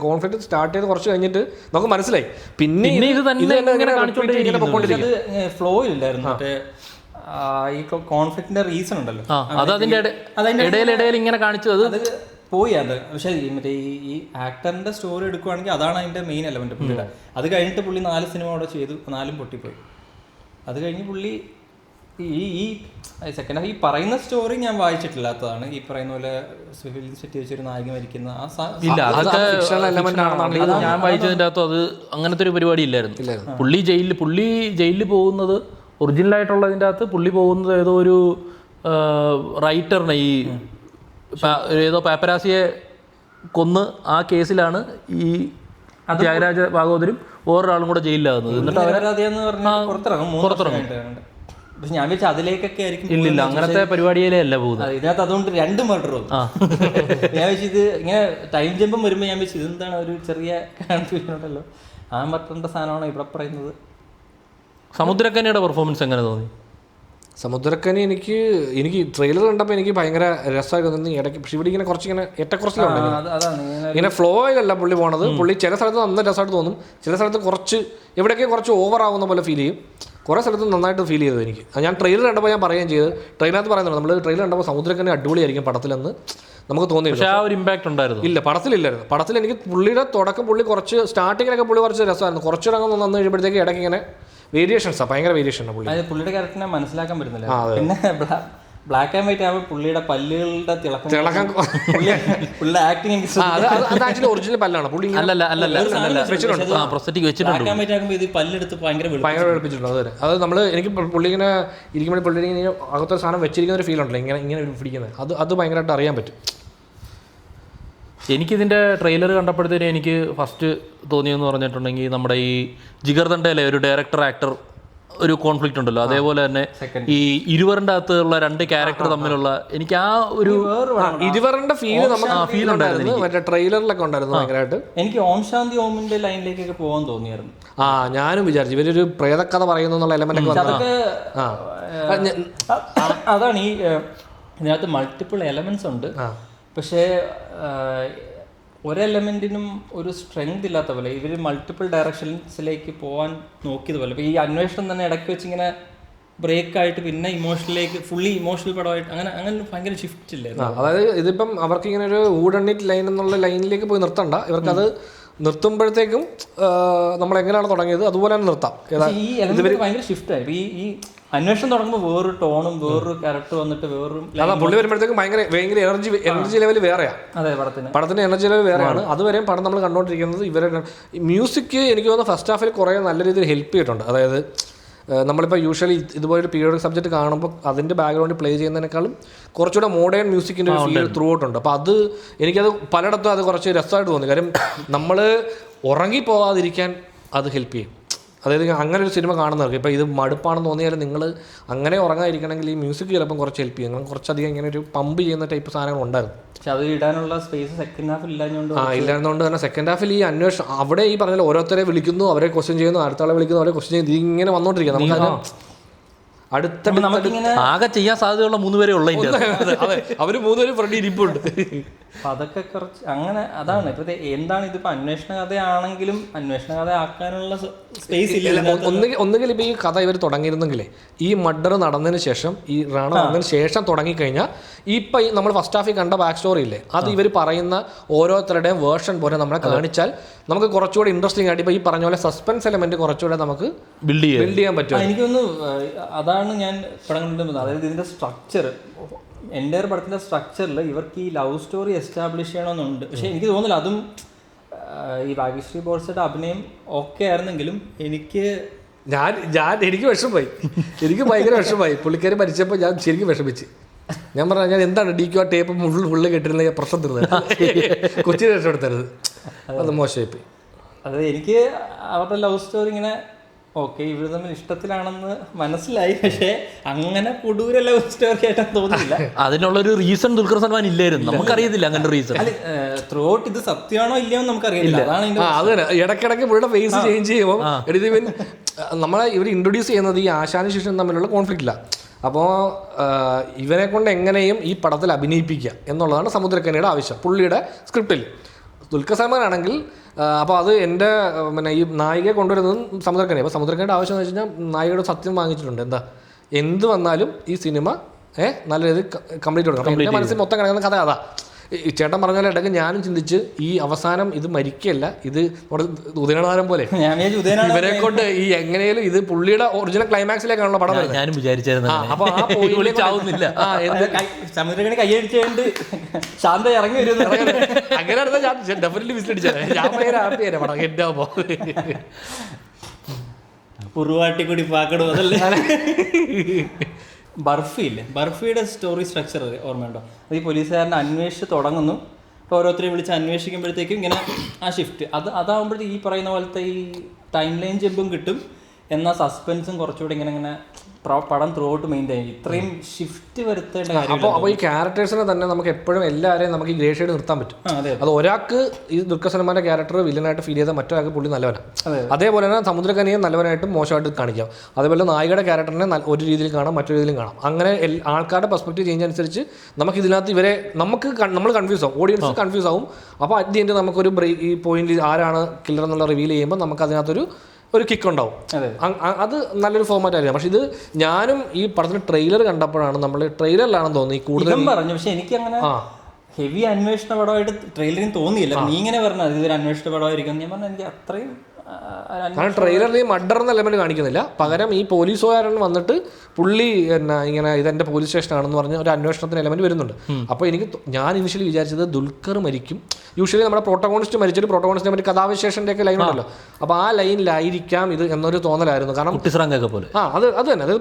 കോൺഫ്ലിക്റ്റ് സ്റ്റാർട്ട് ചെയ്ത് കുറച്ച് കഴിഞ്ഞിട്ട് നമുക്ക് മനസ്സിലായി പിന്നെ ഇത് തന്നെ ഫ്ലോ ഇല്ലായിരുന്നു. മറ്റേ ഈ കോൺഫ്ലിക്റ്റിന്റെ റീസൺ ഉണ്ടല്ലോ, അത് അതിന്റെ ഇടയിൽ ഇങ്ങനെ കാണിച്ചത് അത് പോയി. അത് പക്ഷേ മറ്റേ ഈ ആക്ടറിന്റെ സ്റ്റോറി എടുക്കുവാണെങ്കിൽ അതാണ് അതിന്റെ മെയിൻ എലമെന്റ് പുള്ളിയുടെ. അത് കഴിഞ്ഞിട്ട് പുള്ളി 4 സിനിമ അവിടെ ചെയ്തു, 4ഉം പൊട്ടിപ്പോയി. അത് കഴിഞ്ഞ് പുള്ളി ഈ സെക്കൻഡ് ഹാഫ് ഈ പറയുന്ന സ്റ്റോറി ഞാൻ വായിച്ചിട്ടില്ലാത്തതാണ്. ഈ പറയുന്ന പോലെ സെറ്റ് വെച്ചൊരു നായകൻ മരിക്കുന്ന ഞാൻ വായിച്ചതിൻ്റെ അകത്തും അത് അങ്ങനത്തെ ഒരു പരിപാടി ഇല്ലായിരുന്നു. പുള്ളി ജയിലിൽ പോകുന്നത് ഒറിജിനലായിട്ടുള്ളതിൻ്റെ അകത്ത് പുള്ളി പോകുന്നത് ഏതോ ഒരു റൈറ്ററിനെ ഈ ഏതോ പാപ്പരാസിയെ കൊന്ന് ആ കേസിലാണ് ഈ ത്യാഗരാജ ഭാഗവതരും വേറൊരാളും കൂടെ ജയിലിലാകുന്നത്. എന്നിട്ട് പുറത്തിറങ്ങും. ഞാൻ വെച്ച അതിലേക്കൊക്കെ ആയിരിക്കും. ഇല്ലില്ല, അങ്ങനത്തെ പരിപാടിയിലേ അല്ല പോകുന്നത്. ഇതിനകത്ത് അതുകൊണ്ട് 2 മർഡർ വന്നു. ഞാൻ വെച്ചത് ഇങ്ങനെ ടൈം ജമ്പം വരുമ്പോൾ ഞാൻ വെച്ചത് ഇതെന്താണ് ഒരു ചെറിയ കൺഫ്യൂഷൻ ഉണ്ടല്ലോ, ആ മറ്റൊരു സാധനമാണോ ഇവിടെ പറയുന്നത്. സമുദ്രക്കനിയുടെ പെർഫോമൻസ് എങ്ങനെ തോന്നി? സമുദ്രക്കനി എനിക്ക് ട്രെയിലർ കണ്ടപ്പോൾ എനിക്ക് ഭയങ്കര രസമായി തോന്നി ഇടയ്ക്ക്. പക്ഷെ ഇവിടെ ഇങ്ങനെ കുറച്ചിങ്ങനെ ഏറ്റക്കുറച്ചിലുണ്ടല്ലോ, ഇങ്ങനെ ഫ്ലോയിലല്ല പുള്ളി പോണത്. പുള്ളി ചില സ്ഥലത്ത് നന്ന രസമായിട്ട് തോന്നും, ചില സ്ഥലത്ത് എവിടെയൊക്കെ കുറച്ച് ഓവർ ആവുന്ന പോലെ ഫീൽ ചെയ്യും. കുറേ സ്ഥലത്ത് നന്നായിട്ട് ഫീൽ ചെയ്തത് എനിക്ക്. ഞാൻ ട്രെയിലർ കണ്ടപ്പോൾ ഞാൻ പറയുകയും ചെയ്ത്, ട്രെയിനകത്ത് പറയുന്നുണ്ട് നമ്മൾ ട്രെയിലർ കണ്ടപ്പോൾ സമുദ്രക്കനി അടിപൊളിയായിരിക്കും പടത്തിലെന്ന് നമുക്ക് തോന്നി. പക്ഷേ ആ ഒരു ഇമ്പാക്ട് ഉണ്ടായിരുന്നു. ഇല്ല, പടത്തിലില്ലായിരുന്നു. പടത്തിൽ എനിക്ക് പുള്ളിയുടെ തുടക്കം പുള്ളി കുറച്ച് സ്റ്റാർട്ടിങ്ങിലൊക്കെ പുള്ളി കുറച്ച് രസമായിരുന്നു. കുറച്ചിടങ്ങ് വന്നു കഴിയുമ്പോഴത്തേക്ക് ഇടയ്ക്ക് ഇങ്ങനെ വേരിയേഷൻസാണ്, ഭയങ്കര വേരിയേഷനാണ് പുള്ളിയുടെ ക്യാരക്ടറിനെ മനസ്സിലാക്കാൻ പറ്റുന്നില്ല. പിന്നെ ബ്ലാക്ക് ആൻഡ് വൈറ്റ് ആവുമ്പോൾ പുള്ളിയുടെ പല്ലുകളുടെ തിളക്കം പുള്ളിയുടെ ആക്ടിങ് ഒറിജിനൽ പല്ലാണ് പുള്ളി പല്ലെടുത്ത് ഭയങ്കര വെളുപ്പിച്ചിട്ടുണ്ട്. അത് നമ്മൾ എനിക്ക് പുള്ളി ഇങ്ങനെ ഇരിക്കുമ്പോൾ പുള്ളി ഇങ്ങനെ അകത്തൊരു സാധനം വെച്ചിരിക്കുന്ന ഒരു ഫീൽ ഉണ്ടല്ലോ, ഇങ്ങനെ പിടിക്കുന്നത്. അത് ഭയങ്കരമായിട്ട് അറിയാൻ പറ്റും. എനിക്കിതിൻ്റെ ട്രെയിലർ കണ്ടപ്പോഴത്തേനും എനിക്ക് ഫസ്റ്റ് തോന്നിയെന്ന് പറഞ്ഞിട്ടുണ്ടെങ്കിൽ നമ്മുടെ ഈ ജിഗർ ദണ്ഡയിലെ ഒരു ഡയറക്ടർ ആക്ടർ ഒരു കോൺഫ്ലിക്റ്റ് ഉണ്ടല്ലോ, അതേപോലെ തന്നെ ഈ ഇരുവറിൻ്റെ അകത്തുള്ള 2 ക്യാരക്ടർ തമ്മിലുള്ള എനിക്ക് ആ ഒരു ഇരുവറിന്റെ ഫീൽ ഉണ്ടായിരുന്നു. മറ്റേ ട്രെയിലറിലൊക്കെ ഉണ്ടായിരുന്നു ഭയങ്കരമായിട്ട്. എനിക്ക് ഓം ശാന്തി ഓമിന്റെ ലൈനിലേക്കൊക്കെ പോകാൻ തോന്നിയായിരുന്നു. ഞാനും വിചാരിച്ചു ഇവരൊരു പ്രേതകഥ പറയുന്നു എന്നുള്ള എലമെന്റ് ഒക്കെ. അതാണ് ഈ ഇതിനകത്ത് മൾട്ടിപ്പിൾ എലമെന്റ്സ് ഉണ്ട്. പക്ഷേ ഒരെലമെൻറ്റിനും ഒരു സ്ട്രെങ്ത് ഇല്ലാത്ത പോലെ ഇവർ മൾട്ടിപ്പിൾ ഡയറക്ഷൻസിലേക്ക് പോകാൻ നോക്കിയതുപോലെ. ഇപ്പോൾ ഈ അന്വേഷണം തന്നെ ഇടയ്ക്ക് വെച്ച് ഇങ്ങനെ ബ്രേക്കായിട്ട് പിന്നെ ഫുള്ളി ഇമോഷണൽ പടമായിട്ട് അങ്ങനെ ഭയങ്കര ഷിഫ്റ്റ് ഇല്ലായിരുന്നു. അതായത് ഇതിപ്പം അവർക്ക് ഇങ്ങനെ ഒരു ഊടണ്ണിറ്റ് ലൈൻ എന്നുള്ള ലൈനിലേക്ക് പോയി നിർത്തണ്ട, ഇവർക്കത് നിർത്തുമ്പോഴത്തേക്കും നമ്മൾ എങ്ങനെയാണ് തുടങ്ങിയത് അതുപോലെ തന്നെ നിർത്താം. ഈ എലമെന്റ് ഭയങ്കര ഷിഫ്റ്റായി. ഈ അന്വേഷണം തുടങ്ങുമ്പോൾ വേറൊരു ടോണും വേറൊരു ക്യാരക്ടർ വന്നിട്ട് വേറൊരു പുള്ളി വരുമ്പോഴത്തേക്കും ഭയങ്കര എനർജി ലെവൽ വേറെയാണ്. അതെ, പടത്തിന്റെ എനർജി ലെവൽ വേറെയാണ്. അതുവരെയും പടം നമ്മൾ കണ്ടുകൊണ്ടിരിക്കുന്നത് ഇവരുടെ മ്യൂസിക് എനിക്ക് തോന്നുന്നു ഫസ്റ്റ് ഹാഫിൽ കുറേ നല്ല രീതിയിൽ ഹെൽപ്പ് ചെയ്തിട്ടുണ്ട്. അതായത് നമ്മളിപ്പോൾ യൂഷ്വലി ഇതുപോലൊരു പീരിയോഡിക് സബ്ജക്റ്റ് കാണുമ്പോൾ അതിൻ്റെ ബാക്ക്ഗ്രൗണ്ടിൽ പ്ലേ ചെയ്യുന്നതിനേക്കാളും കുറച്ചുകൂടെ മോഡേൺ മ്യൂസിക്കിൻ്റെ ഒരു ഫീൽ ത്രൂ ഔട്ട് ഉണ്ട്. അപ്പോൾ അത് എനിക്കത് പലയിടത്തും അത് കുറച്ച് രസമായിട്ട് തോന്നി. കാര്യം നമ്മൾ ഉറങ്ങിപ്പോകാതിരിക്കാൻ അത് ഹെൽപ്പ് ചെയ്യും. അതായത് അങ്ങനെ ഒരു സിനിമ കാണുന്നവർക്ക് ഇപ്പോൾ ഇത് മടുപ്പാണെന്ന് തോന്നിയാലും നിങ്ങൾ അങ്ങനെ ഉറങ്ങാതിരിക്കണമെങ്കിൽ ഈ മ്യൂസിക് ചിലപ്പം കുറച്ച് ഹെൽപ്പ് ചെയ്യും. കുറച്ചധികം ഇങ്ങനെ ഒരു പമ്പ് ചെയ്യുന്ന ടൈപ്പ് സാധനങ്ങൾ ഉണ്ടായിരുന്നു. പക്ഷെ അത് ഇടാനുള്ള സ്പേസ് സെക്കൻഡ് ഹാഫിൽ ഇല്ലായിരുന്നുകൊണ്ട് തന്നെ സെക്കൻഡ് ഹാഫിൽ ഈ അന്വേഷണം അവിടെ ഈ പറഞ്ഞാൽ ഓരോരുത്തരെ വിളിക്കുന്നു, അവരെ ക്വസ്റ്റ്യൻ ചെയ്യുന്നു, അടുത്താളെ വിളിക്കുന്നു, അവരെ ക്വസ്റ്റ്യൻ ചെയ്യുന്നു, ഇങ്ങനെ വന്നുകൊണ്ടിരിക്കുക. നമുക്ക് ആകെ ചെയ്യാൻ സാധ്യതയുള്ള 3 പേരെ ഉള്ള അവർ 3 പേര് ഫ്രണ്ട് ഇരിപ്പുണ്ട്. അപ്പം അതൊക്കെ കുറച്ച് അങ്ങനെ അതാണ് ഇപ്പോഴത്തെ എന്താണ് ഇതിപ്പോൾ അന്വേഷണ കഥയാണെങ്കിലും അന്വേഷണ കഥ ആക്കാനുള്ള സ്പേസ് ഇല്ല. ഒന്നുകിൽ ഇപ്പോൾ ഈ കഥ ഇവർ തുടങ്ങിയിരുന്നെങ്കിലേ ഈ മർഡർ നടന്നതിന് ശേഷം ഈ റാണ നടന്നതിന് ശേഷം തുടങ്ങിക്കഴിഞ്ഞാൽ ഇപ്പം നമ്മൾ ഫസ്റ്റ് ഹാഫിൽ കണ്ട ബാക്ക് സ്റ്റോറി ഇല്ലേ, അത് ഇവർ പറയുന്ന ഓരോരുത്തരുടെയും വേർഷൻ പോലെ നമ്മളെ കാണിച്ചാൽ നമുക്ക് കുറച്ചുകൂടി ഇൻട്രസ്റ്റിംഗ് ആയിട്ട് ഇപ്പോൾ ഈ പറഞ്ഞ പോലെ സസ്പെൻസ് എലമെന്റ് കുറച്ചുകൂടെ നമുക്ക് ബിൽഡ് ചെയ്യാൻ പറ്റും. എനിക്കൊന്ന് അതാണ് ഞാൻ പടം കണ്ടിട്ടുള്ളത്. അതായത് ഇതിൻ്റെ സ്ട്രക്ചർ എൻ്റെ പടത്തിൻ്റെ സ്ട്രക്ചറിൽ ഇവർക്ക് ഈ ലവ് സ്റ്റോറി എസ്റ്റാബ്ലിഷ് ചെയ്യണമെന്നുണ്ട്. പക്ഷേ എനിക്ക് തോന്നുന്നില്ല അതും ഈ ഭാഗ്യശ്രീ ബോൾസയുടെ അഭിനയം ഓക്കെ ആയിരുന്നെങ്കിലും എനിക്ക് വിഷമമായി. എനിക്ക് ഭയങ്കര വിഷമമായി. പുള്ളിക്കാരി മരിച്ചപ്പോൾ ഞാൻ ശരിക്കും വിഷമിച്ച്. ഞാൻ പറഞ്ഞ ഞാൻ എന്താണ് DQ ടേപ്പ് ഫുള്ള് കെട്ടിരുന്ന പ്രശ്നം തീർന്നത്, കൊച്ചിനെ രക്ഷപ്പെടുത്തരുത്, അത് മോശമായിപ്പോയി. അതായത് എനിക്ക് അവരുടെ ലവ് സ്റ്റോറി ഇങ്ങനെ ഓക്കെ ഇവർ തമ്മിൽ ഇഷ്ടത്തിലാണെന്ന് മനസ്സിലായി, പക്ഷേ അങ്ങനെ കൊടൂര ലവ് സ്റ്റോറി ആയിട്ടാണ് തോന്നുന്നില്ല. അതിനുള്ളൊരു റീസൺ ദുൽഖർ സൽമാൻ ഇല്ലായിരുന്നു, നമുക്കറിയത്തില്ല അങ്ങനെ റീസൺ. ത്രൂ ഔട്ട് ഇത് സത്യമാണോ ഇല്ലയോ നമുക്കറിയില്ല. അത് ഇടയ്ക്കിടയ്ക്ക് ഇവരുടെ ഫേസ് ചേഞ്ച് ചെയ്യുമ്പോൾ നമ്മളെ ഇവർ ഇൻട്രൊഡ്യൂസ് ചെയ്യുന്നത് ഈ ആശാനും ശിഷ്യനും തമ്മിലുള്ള കോൺഫ്ലിക്റ്റിലാണ്. അപ്പോൾ ഇവനെ കൊണ്ട് എങ്ങനെയും ഈ പടത്തിൽ അഭിനയിപ്പിക്കുക എന്നുള്ളതാണ് സമുദ്രക്കനിയുടെ ആവശ്യം പുള്ളിയുടെ സ്ക്രിപ്റ്റിൽ. ദുൽഖർ സൽമാൻ ആണെങ്കിൽ അപ്പോൾ അത് എൻ്റെ പിന്നെ ഈ നായികയെ കൊണ്ടുവരുന്നതും സമുദ്രക്കനി. അപ്പോൾ സമുദ്രക്കനിയുടെ ആവശ്യം എന്ന് വെച്ച് കഴിഞ്ഞാൽ നായികയുടെ സത്യം വാങ്ങിച്ചിട്ടുണ്ട്. എന്താ എന്ത് വന്നാലും ഈ സിനിമ നല്ല രീതിയിൽ കംപ്ലീറ്റ് കൊടുക്കണം. എൻ്റെ മനസ്സിൽ മൊത്തം കിടക്കുന്ന കഥ അതാ. ഈ ചേട്ടൻ പറഞ്ഞ പോലെ ഇടയ്ക്ക് ഞാനും ചിന്തിച്ച് ഈ അവസാനം ഇത് മരിക്കല്ല, ഇത് നമ്മുടെ ഉദയനാരം പോലെ ഇവരെ കൊണ്ട് ഈ എങ്ങനെയും ഇത് പുള്ളിയുടെ ഒറിജിനൽ ക്ലൈമാക്സിലേക്കാണല്ലോ പടം വരുന്നത്. ഞാനും വിചാരിച്ചായിരുന്നു. അപ്പൊ ആ പോയിന്റിലേക്കാവുന്നില്ല, സമുദ്രക്കണി കൈയടിച്ചുകൊണ്ട് ശാന്ത ഇറങ്ങി വരും. അങ്ങനെ അടുത്ത ഞാൻ ഡെഫിനറ്റ്ലി വിസിലടിച്ചത്. ഞാൻ ഭയങ്കര ഹാപ്പി ആയിരുന്നു പടം എറ്റാകുമ്പോ. ഉറുവാട്ടിക്കൂടി പാക്കടും അതല്ലേ. ബർഫി ഇല്ലേ, ബർഫിയുടെ സ്റ്റോറി സ്ട്രക്ചർ ഓർമ്മയുണ്ടോ? അത് ഈ പോലീസുകാരനെ അന്വേഷിച്ച് തുടങ്ങുന്നു, ഇപ്പോൾ ഓരോരുത്തരെയും വിളിച്ച് അന്വേഷിക്കുമ്പോഴത്തേക്കും ഇങ്ങനെ ആ ഷിഫ്റ്റ് അതാകുമ്പോഴത്തേക്ക് ഈ പറയുന്ന പോലത്തെ ഈ ടൈം ലൈൻ ജമ്പും കിട്ടും, എന്നാൽ സസ്പെൻസും കുറച്ചുകൂടി ഇങ്ങനെ പടം ത്രൂ ഔട്ട് മെയിൻറ്റെയിൻ ചെയ്യും. ഇത്രയും ഷിഫ്റ്റ് വരുത്തേണ്ട കാര്യം. അപ്പോൾ ഈ ക്യാരക്ടേഴ്സിനെ തന്നെ നമുക്ക് എപ്പോഴും എല്ലാവരെയും നമുക്ക് ഈ ഗ്രേ ഷെയ്ഡ് നിർത്താൻ പറ്റും. അത് ഒരാൾക്ക് ഈ ദുൽഖർ സൽമാന്റെ ക്യാരക്ടർ വില്ലനായിട്ട് ഫീൽ ചെയ്താൽ മറ്റൊരാൾക്ക് പുള്ളി നല്ലവനാണ്. അതേപോലെ തന്നെ സമുദ്രക്കനിയെ നല്ലവനായിട്ടും മോശമായിട്ട് കാണിക്കാം. അതേപോലെ നായികയുടെ ക്യാരക്ടറിനെ ഒരു രീതിയിൽ കാണാം, മറ്റൊരു രീതിയിലും കാണാം. അങ്ങനെ ആൾക്കാരുടെ പെർസ്പെക്റ്റീവ് ചേഞ്ച് അനുസരിച്ച് നമുക്ക് ഇതിനകത്ത് ഇവരെ നമ്മൾ കൺഫ്യൂസ് ആവും, ഓഡിയൻസ് കൺഫ്യൂസ് ആവും. അപ്പോൾ അറ്റ് ദി എൻഡ് നമുക്കൊരു ഈ പോയിന്റിൽ ആരാണ് കില്ലർ എന്നുള്ള റിവീൽ ചെയ്യുമ്പോൾ നമുക്ക് അതിനകത്തൊരു കിക്ക് ഉണ്ടാവും. അത് നല്ലൊരു ഫോർമാറ്റ് ആയിരുന്നു. പക്ഷെ ഇത് ഞാനും ഈ പടത്തിന് ട്രെയിലർ കണ്ടപ്പോഴാണ്, നമ്മൾ ട്രെയിലറിലാണെന്ന് തോന്നി കൂടുതൽ പറഞ്ഞു. പക്ഷെ എനിക്ക് അങ്ങനെ ഹെവി അന്വേഷണ പടമായിട്ട് ട്രെയിലറിന് തോന്നിയില്ല. നീ ഇങ്ങനെ പറഞ്ഞത് ഇതൊരു അന്വേഷണ പടമായിരിക്കും, ഞാൻ പറഞ്ഞു എനിക്ക് അത്രയും. കാരണം ട്രെയിലറിൽ ഈ മർഡർ എന്ന എലമെന്റ് കാണിക്കുന്നില്ല, പകരം ഈ പോലീസുകാരൻ വന്നിട്ട് പുള്ളി ഇങ്ങനെ ഇതെന്റെ പോലീസ് സ്റ്റേഷനാണെന്ന് പറഞ്ഞ് ഒരു അന്വേഷണത്തിന് എലമെന്റ് വരുന്നുണ്ട്. അപ്പോൾ ഞാൻ ഇനിഷ്യലി വിചാരിച്ചത് ദുൽഖർ മരിക്കും. യൂഷ്വലി നമ്മുടെ പ്രോട്ടഗോണിസ്റ്റ് മരിച്ചിട്ട് പ്രോട്ടഗോണിസ്റ്റിനെ പറ്റി കഥാവിശേഷന്റെ ഒക്കെ ലൈൻ ഉണ്ടല്ലോ, അപ്പോൾ ആ ലൈനിലായിരിക്കാം ഇത് എന്നൊരു തോന്നലായിരുന്നു. കാരണം അത് തന്നെ അത്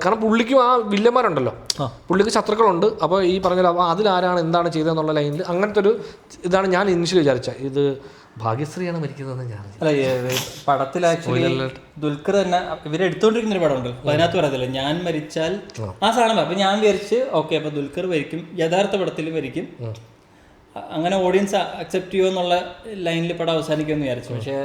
കാരണം പുള്ളിക്കും ആ വില്ലന്മാരുണ്ടല്ലോ, പുള്ളിക്ക് ശത്രുക്കളുണ്ട്. അപ്പോൾ ഈ പറഞ്ഞ അതിലാരാണ് എന്താണ് ചെയ്തതെന്നുള്ള ലൈനിൽ അങ്ങനത്തെ ഒരു ഇതാണ് ഞാൻ ഇനിഷ്യലി വിചാരിച്ചത്. ഇത് ഭാഗ്യശ്രീയാണ് മരിക്കുന്നതെന്ന് ഞാൻ പടത്തിൽ ആക്ച്വലി ദുൽഖർ തന്നെ ഇവരെടുത്തോണ്ടിരിക്കുന്ന ഒരു പടമുണ്ട്, അതിനകത്ത് പറയത്തില്ല ഞാൻ മരിച്ചാൽ ആ സാധനം. അപ്പൊ ഞാൻ വിചാരിച്ച് ഓക്കെ അപ്പൊ ദുൽഖർ മരിക്കും, യഥാർത്ഥ പടത്തിൽ മരിക്കും, അങ്ങനെ ഓഡിയൻസ് അക്സെപ്റ്റ് ചെയ്യുമോ എന്നുള്ള ലൈനിൽ പടം അവസാനിക്കുമെന്ന് വിചാരിച്ചു. പക്ഷേ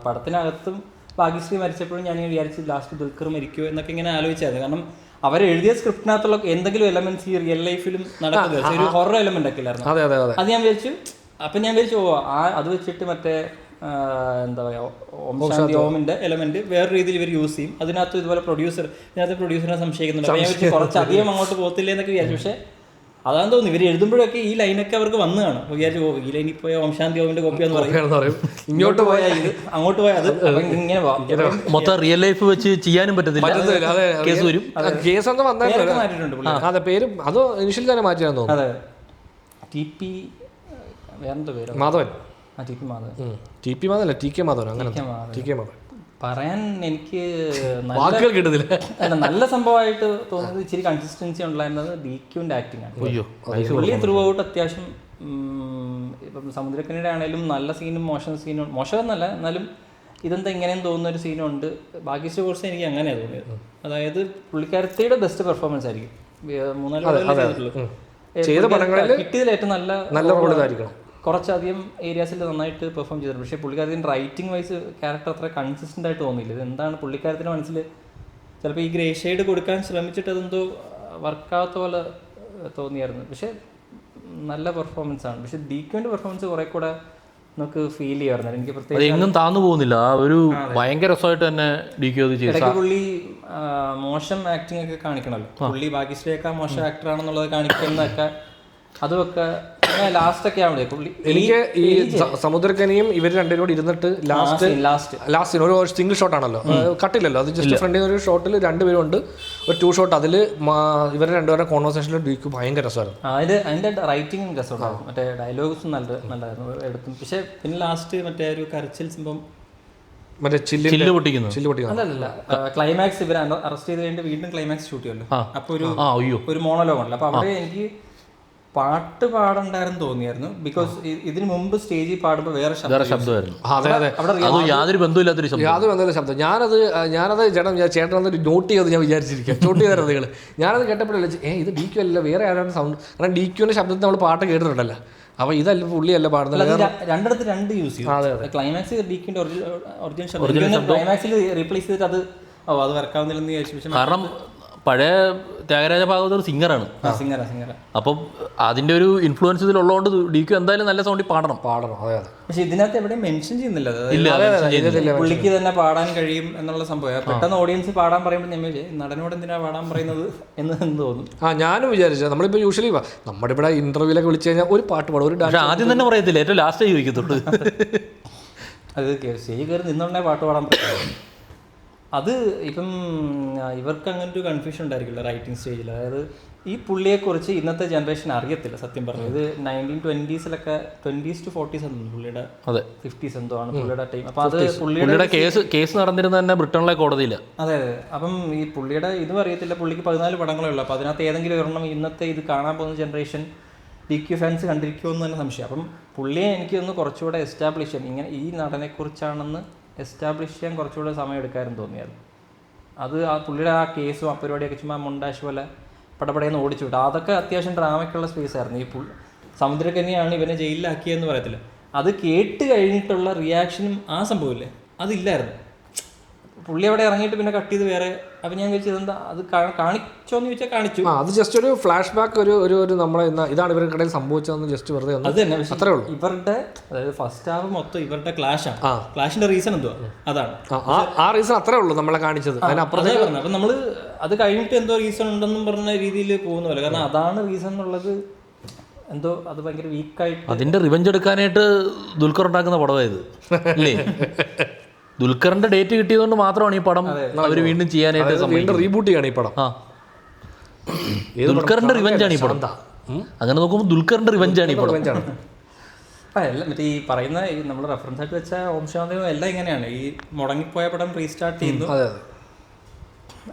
പടത്തിനകത്തും ഭാഗ്യശ്രീ മരിച്ചപ്പോഴും ഞാൻ വിചാരിച്ചു ലാസ്റ്റ് ദുൽഖർ മരിക്കുമോ എന്നൊക്കെ ഇങ്ങനെ ആലോചിച്ചായിരുന്നു. കാരണം അവരെഴുതിയ സ്ക്രിപ്റ്റിനകത്തുള്ള എന്തെങ്കിലും എലമെന്റ്സ് ഈ റിയൽ ലൈഫിലും നടക്കുന്നത് ഒരു ഹൊറർ എലമെന്റ് ഒക്കെ ഇല്ലായിരുന്നു. അത് ഞാൻ വിചാരിച്ചു. അപ്പം ഞാൻ വിചാരിച്ചു അത് വെച്ചിട്ട് മറ്റേ എന്താ പറയുക ഓമിന്റെ എലമെന്റ് വേറെ രീതിയിൽ ഇവർ യൂസ് ചെയ്യും. അതിനകത്ത് ഇതുപോലെ പ്രൊഡ്യൂസറിനെ സംശയിക്കുന്നുണ്ട്. ഞാൻ വിചാരിച്ചു കുറച്ചധികം അങ്ങോട്ട് പോകത്തില്ലേ എന്നൊക്കെ വിചാരിച്ചു. പക്ഷേ അതാന്ന് തോന്നുന്നു ഇവർ എഴുതുമ്പോഴൊക്കെ ഈ ലൈനൊക്കെ അവർക്ക് വന്നു കാണും. അപ്പോൾ വിചാരിച്ചു ഈ ലൈനിൽ പോയ ഓം ശാന്തി ഓമിന്റെ കോപ്പിയാന്ന് പറയും, ഇങ്ങോട്ട് പോയാൽ ഇത്, അങ്ങോട്ട് പോയാൽ അത്, ഇങ്ങനെ മൊത്തം റിയൽ ലൈഫ് വെച്ച് ചെയ്യാനും പറ്റത്തില്ല. കേസ് വരും. കേസ് എന്താ വന്നിട്ടുണ്ട് പേര് അത് ഇനിഷ്യലി തന്നെ മാറ്റിയാന്ന് തോന്നുന്നു. അതെ, TP വേറെന്താ പേര്, മാധവൻ. TP മാധവൻ, TP മാധവൻ അല്ല TK മാധവൻ, അങ്ങനെ TK മാധവൻ പറയാൻ എനിക്ക് വാക്കുകൾ കിട്ടുന്നില്ല. നല്ല സംഭവമായിട്ട് തോന്നുന്നത് ഇച്ചിരി കൺസിസ്റ്റൻസി ഉണ്ടായിരുന്നത് DQന്റെ ആക്ടിങ് ആണ്. പുള്ളി ത്രൂ ഔട്ട് അത്യാവശ്യം ഇപ്പം സമുദ്രക്കനിയുടെ ആണെങ്കിലും നല്ല സീനും മോശം എന്നല്ല, എന്നാലും ഇതെന്താ ഇങ്ങനെയെന്ന് തോന്നുന്ന ഒരു സീനുണ്ട്. ഭാഗ്യശ്രീ കോഴ്സ് എനിക്ക് അങ്ങനെയാണ് തോന്നിയത്. അതായത് പുള്ളിക്കാരത്തിയുടെ ബെസ്റ്റ് പെർഫോമൻസ് ആയിരിക്കും. 3-4 കിട്ടിയതിൽ ഏറ്റവും നല്ല റോൾ ഇതായിരിക്കണം. കുറച്ചധികം ഏരിയാസിൽ നന്നായിട്ട് പെർഫോം ചെയ്തിട്ടുണ്ട്. പക്ഷേ പുള്ളിക്കാരത്തിന് റൈറ്റിംഗ് വൈസ് ക്യാരക്ടർ അത്ര കൺസിസ്റ്റൻ്റ് ആയിട്ട് തോന്നിയില്ല. ഇത് എന്താണ് പുള്ളിക്കാരത്തിൻ്റെ മനസ്സിൽ ചിലപ്പോൾ ഈ ഗ്രേ ഷെയ്ഡ് കൊടുക്കാൻ ശ്രമിച്ചിട്ട് അതെന്തോ വർക്കാവാത്ത പോലെ തോന്നിയായിരുന്നു. പക്ഷേ നല്ല പെർഫോമൻസ് ആണ്. പക്ഷെ DQന്റെ പെർഫോമൻസ് കുറെ കൂടെ നമുക്ക് ഫീൽ ചെയ്യാറുണ്ട്. എനിക്ക് അത് പ്രത്യേകിച്ച് എങ്ങും താന്നു പോകുന്നില്ല. ആ ഒരു ഭയങ്കര രസമായിട്ട് തന്നെ DQ അത് ചെയ്തു. ഇടയ്ക്ക് പുള്ളി മോശം ആക്ടിങ് ഒക്കെ കാണിക്കണല്ലോ. പുള്ളി ഭാഗ്യശ്രീയൊക്കെ മോശം ആക്ടർ ആണെന്നുള്ളത് കാണിക്കുന്നതൊക്കെ അതുമൊക്കെ ലാസ്റ്റ് ഒക്കെ ആവുന്നത് പുള്ളി. എനിക്ക് ഈ സമുദ്രക്കനിയും ഇവർ രണ്ടുപേരോട് ഇരുന്നിട്ട് ലാസ്റ്റ് ഒരു സിംഗിൾ ഷോട്ട് ആണല്ലോ, കട്ടില്ലല്ലോ, അത് ജസ്റ്റ് ഫ്രണ്ടിൽ നിന്ന് ഒരു ഷോട്ടിൽ രണ്ടുപേരും ഉണ്ട്, ഒരു 2 ഷോട്ട്. അതിൽ ഇവരുടെ രണ്ടുപേരുടെ കോൺവെർസേഷനിൽ DQ ഭയങ്കര രസമായിരുന്നു. അതിന്റെ റൈറ്റിംഗ് രസമുണ്ടായിരുന്നു, മറ്റേ ഡയലോഗ്സും നല്ലതായിരുന്നു എടുത്തും. പക്ഷെ പിന്നെ ലാസ്റ്റ് മറ്റേ ഒരു കരച്ചിൽ സംഭവം, മറ്റേ ചില്ല് പൊട്ടിക്കുന്നു. അല്ലല്ല, ക്ലൈമാക്സ് ഇവർ അറസ്റ്റ് ചെയ്ത് കഴിഞ്ഞിട്ട് വീണ്ടും ക്ലൈമാക്സ് ഷൂട്ട് ചെയ്യുമല്ലോ, അപ്പൊ ഒരു മോണോലോഗ് ഉണ്ടല്ലോ. അപ്പൊ അവിടെ എനിക്ക് പാട്ട് പാടണ്ടായിരുന്നു തോന്നിയായിരുന്നു. ബിക്കോസ് ഇതിന് മുമ്പ് സ്റ്റേജിൽ പാടുമ്പോൾ വേറെ ശബ്ദമായിരുന്നു. യാതൊരു ബന്ധമില്ലാത്തൊരു ശബ്ദം. ഞാനത് ചേട്ടൻ വന്ന് നോട്ട് ചെയ്ത് ഞാൻ വിചാരിച്ചിരിക്കാം, നോട്ട് ചെയ്തായിരുന്നു നിങ്ങൾ. ഞാനത് കേട്ടപ്പോഴല്ലേ ഇത് DQ അല്ല, വേറെ ആരാണ് സൗണ്ട്. കാരണം DQന്റെ ശബ്ദത്തിൽ നമ്മൾ പാട്ട് കേട്ടിട്ടുണ്ടല്ലോ. അപ്പൊ ഇതല്ല പുള്ളിയല്ല പാടുന്നത്. രണ്ടിടത്ത് രണ്ട് യൂസ് ചെയ്യും. ക്ലൈമാക്സ് DQന്റെ ഒറിജിനൽ ശബ്ദം ക്ലൈമാക്സിൽ റീപ്ലേസ് ചെയ്തിട്ട് അത് വർക്കാവുന്നില്ലെന്ന് വിചാരിച്ചു. കാരണം പഴയ ത്യാഗരാജ ഭാഗവതർ സിംഗറാണ്. അപ്പം അതിന്റെ ഒരു ഇൻഫ്ലുവൻസ് ഇതിലുള്ളതുകൊണ്ട് DQ എന്തായാലും നല്ല സൗണ്ടിൽ പാടണം. അതെ. പക്ഷെ ഇതിനകത്ത് എവിടെയും മെൻഷൻ ചെയ്യുന്നില്ല പുള്ളിക്ക് തന്നെ പാടാൻ കഴിയും എന്നുള്ള സംഭവം. പെട്ടെന്ന് ഓഡിയൻസ് പാടാൻ പറയുമ്പോൾ ഞാൻ നടനോട് എന്തിനാ പാടാൻ പറയുന്നത് എന്ന് തോന്നും. ഞാനും വിചാരിച്ചു. നമ്മളിപ്പോ യൂഷ്വലി നമ്മുടെ ഇവിടെ ഇന്റർവ്യൂലൊക്കെ വിളിച്ചു കഴിഞ്ഞാൽ ഒരു പാട്ട് പാടും, ഒരു ഡാൻസ് ആദ്യം തന്നെ പറയത്തില്ല, ഏറ്റവും ലാസ്റ്റ് ചോദിക്കത്തുള്ളൂ. അത് സ്റ്റേജ് കയറി നിന്നുകൊണ്ടേ പാട്ട് പാടാൻ പറ്റും. അത് ഇപ്പം ഇവർക്ക് അങ്ങനെ ഒരു കൺഫ്യൂഷൻ ഉണ്ടായിരിക്കില്ല റൈറ്റിംഗ് സ്റ്റേജിൽ. അതായത് ഈ പുള്ളിയെക്കുറിച്ച് ഇന്നത്തെ ജനറേഷൻ അറിയത്തില്ല സത്യം പറഞ്ഞു. ഇത് 1920s 20s to 40s പുള്ളിയുടെ 50s എന്തോ ആണ് പുള്ളിയുടെ ടൈം. അപ്പൊ അത് പുള്ളിയുടെ കേസ് നടന്നിരുന്നത് തന്നെ ബ്രിട്ടനിലെ കോടതിയില്ല. അതെ. അപ്പം ഈ പുള്ളിയുടെ ഇതും അറിയത്തില്ല. പുള്ളിക്ക് 14 പടങ്ങളേ ഉള്ളൂ. അപ്പൊ അതിനകത്ത് ഏതെങ്കിലും ഒരെണ്ണം ഇന്നത്തെ ഇത് കാണാൻ പോകുന്ന ജനറേഷൻ DQ ഫാൻസ് കണ്ടിരിക്കുമെന്ന് തന്നെ സംശയം. അപ്പം പുള്ളിയെ എനിക്കൊന്ന് കുറച്ചുകൂടെ എസ്റ്റാബ്ലിഷ് ചെയ്യാൻ, ഇങ്ങനെ ഈ നടനെക്കുറിച്ചാണെന്ന് എസ്റ്റാബ്ലിഷ് ചെയ്യാൻ കുറച്ചുകൂടെ സമയം എടുക്കാമെന്ന് തോന്നിയായിരുന്നു. അത് ആ പുള്ളിയുടെ ആ കേസും ആ പരിപാടിയൊക്കെ ചുമ്മാ മുണ്ടാശ് പോലെ പടപടയെന്ന് ഓടിച്ചു വിട്ടു. അതൊക്കെ അത്യാവശ്യം ഡ്രാമയ്ക്കുള്ള സ്പേസ് ആയിരുന്നു. ഈ സമുദ്രകന്യാണ് ഇവനെ ജയിലിലാക്കിയെന്ന് പറയത്തില്ല, അത് കേട്ട് കഴിഞ്ഞിട്ടുള്ള റിയാക്ഷനും ആ സംഭവമില്ലേ അതില്ലായിരുന്നു. പുള്ളി അവിടെ ഇറങ്ങിയിട്ട് പിന്നെ കട്ട് ചെയ്ത് വേറെ. അപ്പം ഞാൻ ചോദിച്ചത് എന്താ അത് കാണിച്ചോന്ന് ചോദിച്ചാൽ കാണിച്ചു. അത് ജസ്റ്റ് ഒരു ഫ്ലാഷ് ബാക്ക്, ഒരു നമ്മളെ ഇതാണ് ഇവർക്കിടയിൽ സംഭവിച്ചതെന്ന് ജസ്റ്റ് വെറുതെ അത് തന്നെ. അത്രേ ഉള്ളൂ. ഇവരുടെ അതായത് ഫസ്റ്റ് ഹാഫ് മൊത്തം ഇവരുടെ ക്ലാഷാണ്. ക്ലാഷിന്റെ റീസൺ എന്തുവാ അതാണ് ആ റീസൺ അത്രേ ഉള്ളൂ നമ്മളെ കാണിച്ചത്. അതിനപ്പുറത്തേക്ക് പറഞ്ഞു. അപ്പം നമ്മൾ അത് കഴിഞ്ഞിട്ട് എന്തോ റീസൺ ഉണ്ടെന്നും പറഞ്ഞ രീതിയിൽ പോകുന്ന പോലെ. കാരണം അതാണ് റീസൺ എന്നുള്ളത് എന്തോ അത് ഭയങ്കര വീക്കായിട്ട് അതിന്റെ റിവെഞ്ച് എടുക്കാനായിട്ട് ദുൽഖർ ഉണ്ടാക്കുന്ന പടമായത് അല്ലേ. ദുൽഖറിന്റെ ഡേറ്റ് കിട്ടിയതുകൊണ്ട് മാത്രമാണ് ഈ പടം അവർ വീണ്ടും ചെയ്യാനായിട്ട് റീബൂട്ട് ചെയ്യാണ് ഈ പടം. ദുൽഖറിന്റെ റിവെഞ്ചാണ് ഈ പടം. അങ്ങനെ നോക്കുമ്പോൾ ദുൽഖറിന്റെ റിവെഞ്ചാണ് ഈ പടം. എല്ലാം മറ്റേ ഈ പറയുന്ന നമ്മൾ റെഫറൻസ് ആയിട്ട് വെച്ച ഓം ശാന്തി എല്ലാം ഇങ്ങനെയാണ്. ഈ മുടങ്ങിപ്പോയ പടം റീസ്റ്റാർട്ട് ചെയ്യുന്നു.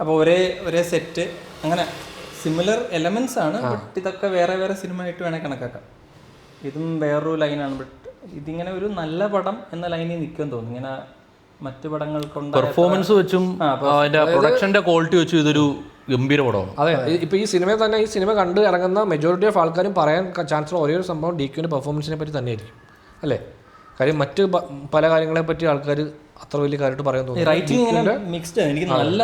അപ്പോൾ ഒരേ സെറ്റ് അങ്ങനെ സിമിലർ എലമെന്റ്സ് ആണ്. ബട്ട് ഇതൊക്കെ വേറെ വേറെ സിനിമ ആയിട്ട് വേണേൽ കണക്കാക്കാം. ഇതും വേറൊരു ലൈനാണ്. ബട്ട് ഇതിങ്ങനെ ഒരു നല്ല പടം എന്ന ലൈനിൽ നിൽക്കുമെന്ന് തോന്നുന്നു. ഇങ്ങനെ മറ്റു പടങ്ങൾ കൊണ്ട് പെർഫോമൻസ് വെച്ചും അതിന്റെ പ്രൊഡക്ഷന്റെ ക്വാളിറ്റി വെച്ചും ഇതൊരു ഗംഭീര പടമാണ്. അതെ. ഇപ്പോൾ ഈ സിനിമയിൽ തന്നെ ഈ സിനിമ കണ്ട് ഇറങ്ങുന്ന മെജോറിറ്റി ഓഫ് ആൾക്കാരും പറയാൻ ചാൻസുള്ള ഒരേ ഒരു സംഭവം DQന്റെ പെർഫോമൻസിനെ പറ്റി തന്നെയായിരിക്കും അല്ലേ. കാര്യം മറ്റ് പല കാര്യങ്ങളെ പറ്റി ആൾക്കാർ അത്ര വലിയ കാര്യമായിട്ട് പറയാൻ തോന്നുന്നു. റൈറ്റിംഗ് ഇങ്ങനെ മിക്സ്ഡ് ആണ്. എനിക്ക് നല്ല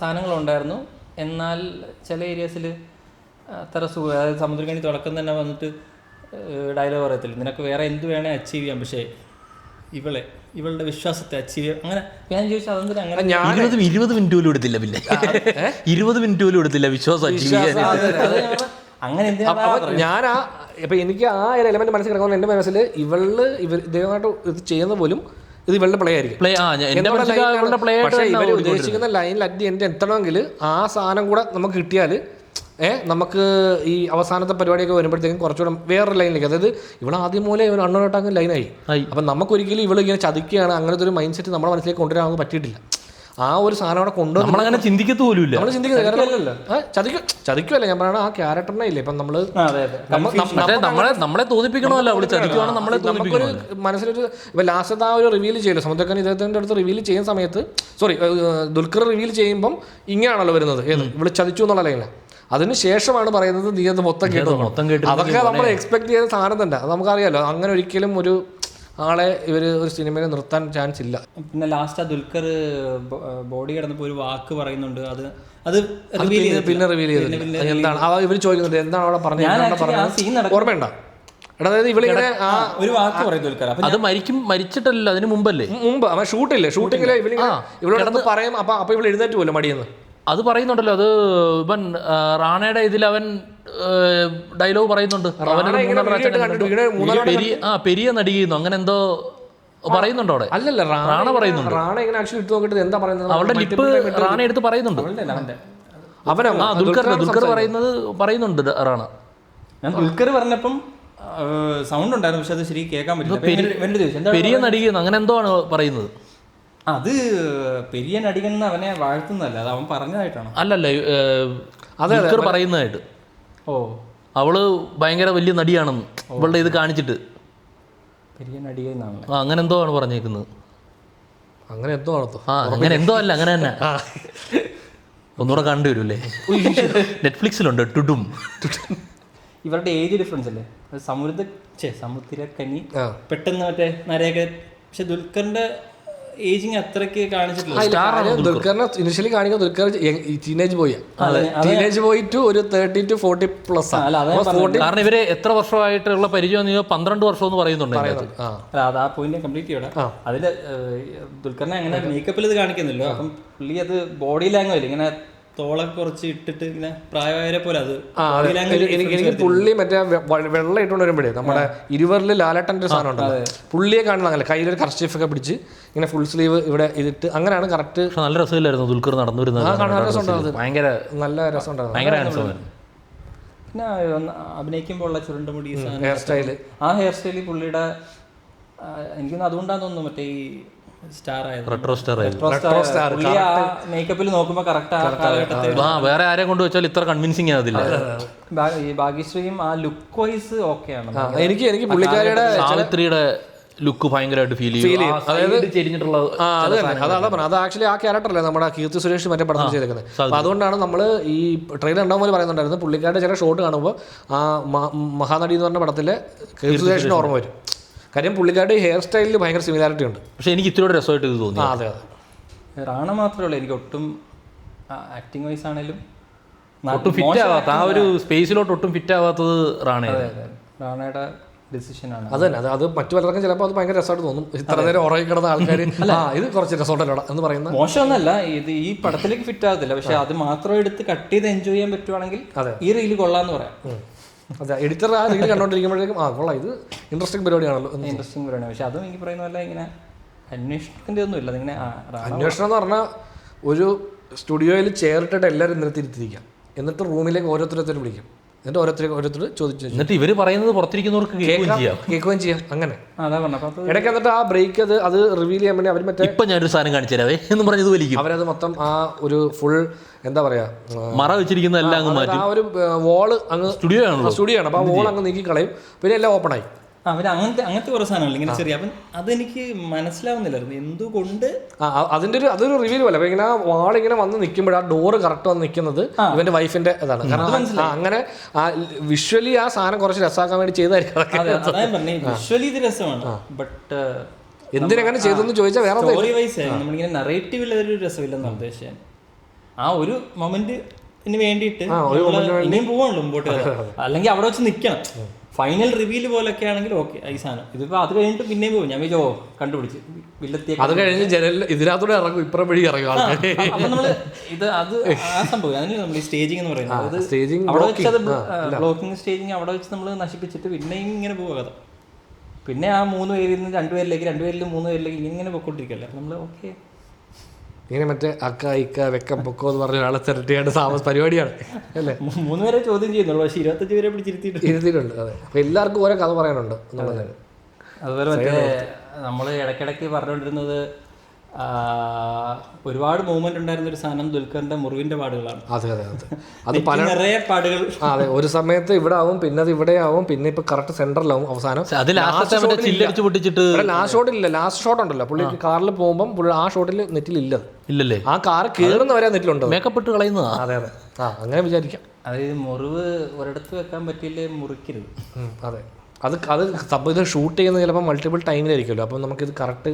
സാധനങ്ങളുണ്ടായിരുന്നു, എന്നാൽ ചില ഏരിയാസിൽ അത്ര അതായത് സമുദ്രകണി തുടക്കം തന്നെ വന്നിട്ട് ഡയലോഗ് പറയത്തില്ല, നിനക്ക് വേറെ എന്ത് വേണേ അച്ചീവ് ചെയ്യാം, പക്ഷേ ഇവളുടെ വിശ്വാസത്തെ അച്ചീവ് ചെയ്യാം. അങ്ങനെ ഞാൻ ചോദിച്ചാൽ അതെന്താ അങ്ങനെ 20 മിനിറ്റ് പോലും എടുത്തില്ല. പിന്നെ 20 മിനിറ്റ് പോലും എടുത്തില്ല വിശ്വാസം അച്ചീവ് ചെയ്യാൻ. അങ്ങനെ ഞാൻ ഇപ്പം എനിക്ക് ആ ഒരു എലമെന്റ് മനസ്സിൽ കിടക്കുന്ന എൻ്റെ മനസ്സിൽ ഇദ്ദേഹമായിട്ട് ഇത് ചെയ്യുന്ന പോലും ഇത് ഇവളുടെ പ്ലേ ആയിരിക്കും. പക്ഷേ ഇവർ ഉദ്ദേശിക്കുന്ന ലൈനിൽ അറ്റ് ദി എൻഡ് എത്തണമെങ്കിൽ ആ സാധനം കൂടെ നമുക്ക് കിട്ടിയാൽ നമുക്ക് ഈ അവസാനത്തെ പരിപാടിയൊക്കെ വരുമ്പോഴത്തേക്കും കുറച്ചുകൂടെ വേറൊരു ലൈനിലേക്ക്, അതായത് ഇവിടെ ആദ്യം മൂലം ഇവർ അണ്ണോട്ടാക്കുന്ന ലൈനായി. അപ്പം നമുക്കൊരിക്കലും ഇവൾ ഇങ്ങനെ ചതിക്കുകയാണ് അങ്ങനത്തെ ഒരു മൈൻഡ് സെറ്റ് നമ്മുടെ മനസ്സിലേക്ക് കൊണ്ടുവരാൻ പറ്റിയിട്ടില്ല. ആ ഒരു സാധനം അവിടെ കൊണ്ടുവന്ന് നമ്മളങ്ങനെ ചിന്തിക്കത്ത് പോലുമില്ല. നമ്മൾ ചിന്തിക്കുന്നത് ചതിക്കുമല്ല ഞാൻ പറയണ ആ ക്യാരക്ടറിനെ ഇല്ലേ. ഇപ്പം നമ്മളെ തോന്നിപ്പിക്കണമല്ലോ അവള് ചതിക്കുവാണ് നമ്മളെ നമുക്കൊരു മനസ്സിലൊരു ഇപ്പം ലാസ്റ്റത്തെ ആ ഒരു റിവീൽ ചെയ്യില്ല സമുദ്രക്കൻ ഇദ്ദേഹത്തിൻ്റെ അടുത്ത് റിവീൽ ചെയ്യുന്ന സമയത്ത് ദുൽഖർ റിവീൽ ചെയ്യുമ്പം ഇങ്ങനെയാണല്ലോ വരുന്നത്, ഇവള് ചതിച്ചു എന്നുള്ള ലൈനിലാണ്. അതിന് ശേഷമാണ് പറയുന്നത് നീ അത് മൊത്തം കേട്ടു. അതൊക്കെ നമ്മൾ എക്സ്പെക്ട് ചെയ്ത സാധനം തന്നെ. അത് നമുക്കറിയാലോ. അങ്ങനെ ഒരിക്കലും ഒരു ആളെ ഇവർ ഒരു സിനിമയിൽ നിർത്താൻ ചാൻസ് ഇല്ല. പിന്നെ ലാസ്റ്റ് ആ ദുൽഖർ ബോഡി കിടന്നപ്പോൾ ഒരു വാക്ക് പറയുന്നുണ്ട്, അത് റിവീൽ ചെയ്ത് പിന്നെ റിവീൽ ചെയ്തില്ല. എന്താണ് ഇവർ ചോദിക്കുന്നുണ്ട്, എന്താണ് അവിടെ പറഞ്ഞത് ഓർമ്മയുണ്ടോ? അതായത് ഇവളിങ്ങനെ ഒരു വാക്ക് പറയും ദുൽഖർ. അത് മരിച്ചിട്ടല്ലോ, അതിന് മുമ്പല്ലേ? മുമ്പ് അവൻ ഷൂട്ടിങ്ങില് ഇവളോട് പറയും. അപ്പൊ ഇവൾ എഴുന്നേറ്റ് പോലും മടിയെന്ന് അത് പറയുന്നുണ്ടല്ലോ. അത് ഇവൻ റാണയുടെ ഇതിൽ അവൻ ഡയലോഗ് പറയുന്നുണ്ട്. പെരിയ നടിക്കുന്നു അങ്ങനെ എന്തോ പറയുന്നുണ്ടോ അവിടെ? അല്ലല്ല, റാണ പറയുന്നുണ്ട്. റാണ ഇങ്ങനെ ആക്ച്വലി ഇട്ട് നോക്കിട്ട് എന്താ പറയുന്നത്, അവളുടെ ലിപ്പ് റാണ എടുത്ത് പറയുന്നുണ്ട്. ദുൽഖർ പറയുന്നുണ്ട് റാണ. ഞാൻ ദുൽഖർ പറഞ്ഞപ്പം സൗണ്ട് ഉണ്ടായിരുന്നു, പക്ഷെ അത് ശരി കേൾക്കാൻ പറ്റില്ല. പെരിയ നടിക്കുന്നു അങ്ങനെ എന്തോ ആണ് പറയുന്നത്. അത് പെരിയ നടികൻ അവനെ വാഴ്ത്തുന്നതല്ല, അത് അവൻ പറഞ്ഞതായിട്ടാണ്. അല്ലല്ല, ദുൽഖർ പറയുന്നതായിട്ട്. അവള് ഭയങ്കര വലിയ നടിയാണെന്ന് ഇവളുടെ ഇത് കാണിച്ചിട്ട് പെരിയ നടികൻ അങ്ങനെ എന്തോ ആണ് പറഞ്ഞേക്കുന്നത്. അങ്ങനെ എന്തോ അങ്ങനെ എന്തോ അല്ല, അങ്ങനെ തന്നെ. ഒന്നുകൂടെ കണ്ടുവരുമല്ലേ? നെറ്റ്ഫ്ലിക്സിലുണ്ട് ടുഡും. ഇവരുടെ ഏജ് ഡിഫറൻസ് അല്ലേ? സമുദ്രക്കനി പെട്ടെന്ന് മറ്റേ നരയൊക്കെ. പക്ഷെ ദുൽഖറിന്റെ ഏജിങ് അത്രയ്ക്ക് കാണിച്ചിട്ടില്ല. ദുൽഖറിനെ ഇനിഷ്യലി കാണിക്കുന്ന ദുൽഖർ ടീനേജ് ബോയ് ടു ഒരു 30 to 40 പ്ലസ്. കാരണം ഇവര് എത്ര വർഷമായിട്ടുള്ള പരിചയം 12 വർഷം എന്ന് പറയുന്നുണ്ട്. അത് ആ പോയിന്റ് കംപ്ലീറ്റ് ചെയ്യണം. അതില് ദുൽഖറിനെ അങ്ങനെ മേക്കപ്പിൽ ഇത് കാണിക്കുന്നില്ലോ. അപ്പം പുള്ളി അത് ബോഡി ലാംഗ്വേജ് ഇങ്ങനെ തോളൊക്കെ കുറച്ച് ഇട്ടിട്ട് ഇങ്ങനെ പ്രായമായവരെ പോലെ അത് എനിക്ക് പുള്ളി മറ്റേ വെള്ളം ഇട്ടുകൊണ്ട് വരുമ്പോഴേ നമ്മുടെ ഇരുവരില് ലാലേട്ടൻ്റെ സാധനം ഉണ്ടല്ലോ, പുള്ളിയെ കാണുന്ന അങ്ങനെ കയ്യിലൊരു കർച്ചീഫ് ഒക്കെ പിടിച്ച് ഇങ്ങനെ ഫുൾ സ്ലീവ് ഇവിടെ ഇതിട്ട് അങ്ങനെയാണ് കറക്റ്റ്. നല്ല രസമില്ലായിരുന്നു ദുൽഖർ നടന്നു വരുന്നത്. ഭയങ്കര നല്ല രസമുണ്ടായിരുന്നു, ഭയങ്കര രസമായിരുന്നു. പിന്നെ അഭിനയിക്കുമ്പോൾ ഉള്ള ചുരുണ്ടുമുടി ഹെയർ സ്റ്റൈല്, ആ ഹെയർ സ്റ്റൈല് പുള്ളിയുടെ എനിക്കൊന്നും അതുകൊണ്ടാന്ന് തോന്നുന്നു മറ്റേ ഈ മേക്കപ്പിൽ നോക്കുമ്പോ കറക്റ്റ്. വേറെ ആരെ കൊണ്ട് വെച്ചാൽ ഇത്ര കൺവിൻസിങ് ആകത്തില്ല. ഭാഗ്യശ്രീയും ആ ലുക്ക് വൈസ് ഓക്കെയാണ്. എനിക്ക് പുള്ളിക്കാരിയുടെ സാവിത്രിയുടെ ലുക്ക് ഭയങ്കരമായിട്ട് ഫീൽ ചെയ്യും. അതായത് ചെരിഞ്ഞിട്ടുള്ള അത് ആക്ച്വലി ആ ക്യാരക്ടറല്ലേ നമ്മുടെ കീർത്തി സുരേഷ് മറ്റേ പടത്തിൽ ചെയ്തേക്കുന്നത്. അപ്പൊ അതുകൊണ്ടാണ് നമ്മൾ ഈ ട്രെയിലർ ഉണ്ടാവും പോലെ പറയുന്നുണ്ടായിരുന്നു, പുള്ളിക്കാരുടെ ചില ഷോട്ട് കാണുമ്പോൾ ആ മഹാനടി എന്ന് പറഞ്ഞ പടത്തിലെ കീർത്തി സുരേഷിന് ഓർമ്മ വരും. കാര്യം പുള്ളിക്കാരുടെ ഹെയർ സ്റ്റൈലിൽ ഭയങ്കര സിമിലാരിറ്റി ഉണ്ട്. പക്ഷെ എനിക്ക് ഇത്തിരി രസമായിട്ട് ഇത് തോന്നി. അതെ റാണ മാത്രമേ ഉള്ളൂ എനിക്ക് ഒട്ടും ആക്ടിങ് വൈസ് ആണെങ്കിലും ഒട്ടും ഫിറ്റ് ആവാത്ത, ആ ഒരു സ്പേസിലോട്ട് ഒട്ടും ഫിറ്റ് ആവാത്തത് റാണയുടെ ഡിസിഷനാണ്. അത് തന്നെ, അത് മറ്റു പലർക്കും ചിലപ്പോൾ അത് ഭയങ്കര രസമായിട്ട് തോന്നും. ഇത്ര നേരം ഉറങ്ങി കിടന്ന ആൾക്കാർ ഇത് കുറച്ച് രസമുണ്ടല്ലോ എന്ന് പറയുന്നത് മോശമൊന്നല്ല. ഇത് ഈ പടത്തിലേക്ക് ഫിറ്റ് ആകത്തില്ല, പക്ഷെ അത് മാത്രം എടുത്ത് കട്ട് ചെയ്ത് എൻജോയ് ചെയ്യാൻ പറ്റുവാണെങ്കിൽ ഈ റീല് കൊള്ളാന്ന് പറയാം. അതെ, എഡിറ്റർ ആ റീൽ കണ്ടോണ്ടിരിക്കുമ്പോഴേക്കും കൊള്ളാം, ഇത് ഇൻട്രസ്റ്റിംഗ് പരിപാടിയാണല്ലോ. ഇൻട്രസ്റ്റിംഗ് പരിപാടിയാണ്. പക്ഷെ അതും എനിക്ക് പറയുന്ന പോലെ ഇങ്ങനെ അന്വേഷണത്തിൻ്റെ ഒന്നും ഇല്ല. ഇങ്ങനെ അന്വേഷണം എന്ന് പറഞ്ഞാൽ ഒരു സ്റ്റുഡിയോയിൽ ചെയറിട്ടിട്ട് എല്ലാവരും നിർത്തിയിരുത്തിരിക്കാം, എന്നിട്ട് റൂമിലേക്ക് ഓരോരുത്തർ വിളിക്കും, എന്നിട്ട് ഓരോരുത്തർ ചോദിച്ചു, എന്നിട്ട് ഇവര് പറയുന്നത് പുറത്തിരിക്കുന്നവർക്ക് കേൾക്കുകയും ചെയ്യാം. അങ്ങനെ ഇടയ്ക്ക് എന്നിട്ട് ആ ബ്രേക്ക് അത് റിവീൽ ചെയ്യാൻ വേണ്ടി അവർ മറ്റേ ഇപ്പൊ ഞാനൊരു സാധനം കാണിച്ചു തരാവേ എന്ന് പറഞ്ഞത് വലിക്കും. അവരത് മൊത്തം ആ ഒരു ഫുൾ എന്താ പറയാ മറ വെച്ചിരിക്കുന്ന എല്ലാം അങ്ങ് മാറ്റി, ആ ഒരു വോള് അങ്ങ് സ്റ്റുഡിയോ ആണ്. അപ്പൊ ആ വോൾ അങ്ങ് നീക്കി കളയും, പിന്നെ എല്ലാം ഓപ്പൺ ആയി. അവര് അങ്ങനത്തെ കുറെ സാധനങ്ങൾ ഇങ്ങനെ ചെറിയ, അപ്പം അതെനിക്ക് മനസ്സിലാവുന്നില്ലായിരുന്നു എന്തുകൊണ്ട്. അതൊരു റിവീൽ പോലെ. അപ്പൊ ഇങ്ങനെ വാളിങ്ങനെ വന്ന് നിൽക്കുമ്പോൾ ആ ഡോറ് കറക്റ്റ് വന്ന് നിൽക്കുന്നത് ഇവന്റെ വൈഫിന്റെ ഇതാണ്. കാരണം അങ്ങനെ വിഷ്വലി ആ സാധനം കുറച്ച് രസമാക്കാൻ വേണ്ടി ചെയ്തായിരിക്കും. വിഷ്വലി ഇത് രസമാണ്, ബട്ട് എന്തിനെങ്ങനെ ചെയ്തെന്ന് ചോദിച്ചാൽ വേറെ സ്റ്റോറി വൈസ് നമ്മളിങ്ങനെ നറേറ്റീവിൽ ഒരു രസമില്ലെന്ന് ഉദ്ദേശിച്ചാൽ ആ ഒരു മൊമെന്റിന് വേണ്ടിയിട്ട് ഇനിയും പോവാണല്ലോ മുമ്പോട്ട്. അല്ലെങ്കിൽ അവിടെ വെച്ച് നിൽക്കണം. ഫൈനൽ റിവീൽ പോലൊക്കെ ആണെങ്കിൽ ഓക്കെ ഈ സാധനം. ഇതിപ്പോ അത് കഴിഞ്ഞിട്ട് പിന്നെയും പോകും. ഞാൻ കണ്ടുപിടിച്ച് വില്ലത്തിയെ അത് കഴിഞ്ഞ് ജനലിൽ ഇതിനകത്തൂടെ ഇറങ്ങും, ഇപ്പുറം വഴി ഇറങ്ങും. അപ്പൊ നമ്മള് ഇത് അത് ആ സംഭവം അതിന് നമ്മൾ ഈ സ്റ്റേജിങ് എന്ന് പറയുന്നത് അവിടെ വെച്ച് അത് ബ്ലോക്കിംഗ് സ്റ്റേജിങ് അവിടെ വെച്ച് നമ്മൾ നശിപ്പിച്ചിട്ട് പിന്നെയും ഇങ്ങനെ പോവുക കഥ. പിന്നെ ആ 3 പേരിൽ നിന്ന് 2 പേരിലേക്ക് 2 പേരിൽ 3 പേരിലേക്ക് ഇങ്ങനെ പൊക്കോണ്ടിരിക്കല്ലേ നമ്മൾ. ഓക്കെ, ഇങ്ങനെ മറ്റേ അക്ക ഇക്ക വെക്കം പൊക്കോ എന്ന് പറഞ്ഞ ഒരാളെ സെലക്ട് താമസ പരിപാടിയാണ് അല്ലേ. 3 പേരെ ചോദ്യം ചെയ്യുന്നുള്ളൂ, പക്ഷെ 25 പേരെ പിടിച്ചിരുത്തിയിട്ടുണ്ട്. അതെ, അപ്പൊ എല്ലാവർക്കും ഓരോ കഥ പറയാനുണ്ട് എന്നുള്ളത്. അതുപോലെ മറ്റേ നമ്മൾ ഇടയ്ക്കിടയ്ക്ക് പറഞ്ഞുകൊണ്ടിരുന്നത് ഒരുപാട് മൂവ്മെന്റ് ഉണ്ടായിരുന്ന ഒരു സാധനം ദുൽഖറിന്റെ മുറിവിന്റെ പാടുകളാണ്. അതെ അതെ അതെ, അത് പല നിറയെ പാടുകൾ. അതെ, ഒരു സമയത്ത് ഇവിടെ ആവും, പിന്നെ അത് ഇവിടെ ആവും, പിന്നെ ഇപ്പൊ കറക്റ്റ് സെന്ററിലാവും. അവസാനം ലാസ്റ്റ് ഷോട്ടില്ല, ലാസ്റ്റ് ഷോട്ട് ഉണ്ടല്ലോ പുള്ളി കാറിൽ പോകുമ്പോൾ പുള്ളി ആ ഷോട്ടിൽ നെറ്റിലില്ല. ഇല്ലല്ലേ, ആ കാർ കയറുന്നവരെ നെറ്റിലുണ്ടോ, മേക്കപ്പ് ഇട്ട് കളയുന്നതാ. അതെ അതെ, അങ്ങനെ വിചാരിക്കാം. അതായത് മുറിവ് ഒരിടത്ത് വെക്കാൻ പറ്റിയില്ലേ മുറിക്കരുത്. അതെ, അത് ഇത് ഷൂട്ട് ചെയ്യുന്നത് ചിലപ്പോൾ മൾട്ടിപ്പിൾ ടൈമിലായിരിക്കുമല്ലോ, അപ്പം നമുക്കിത് കറക്റ്റ്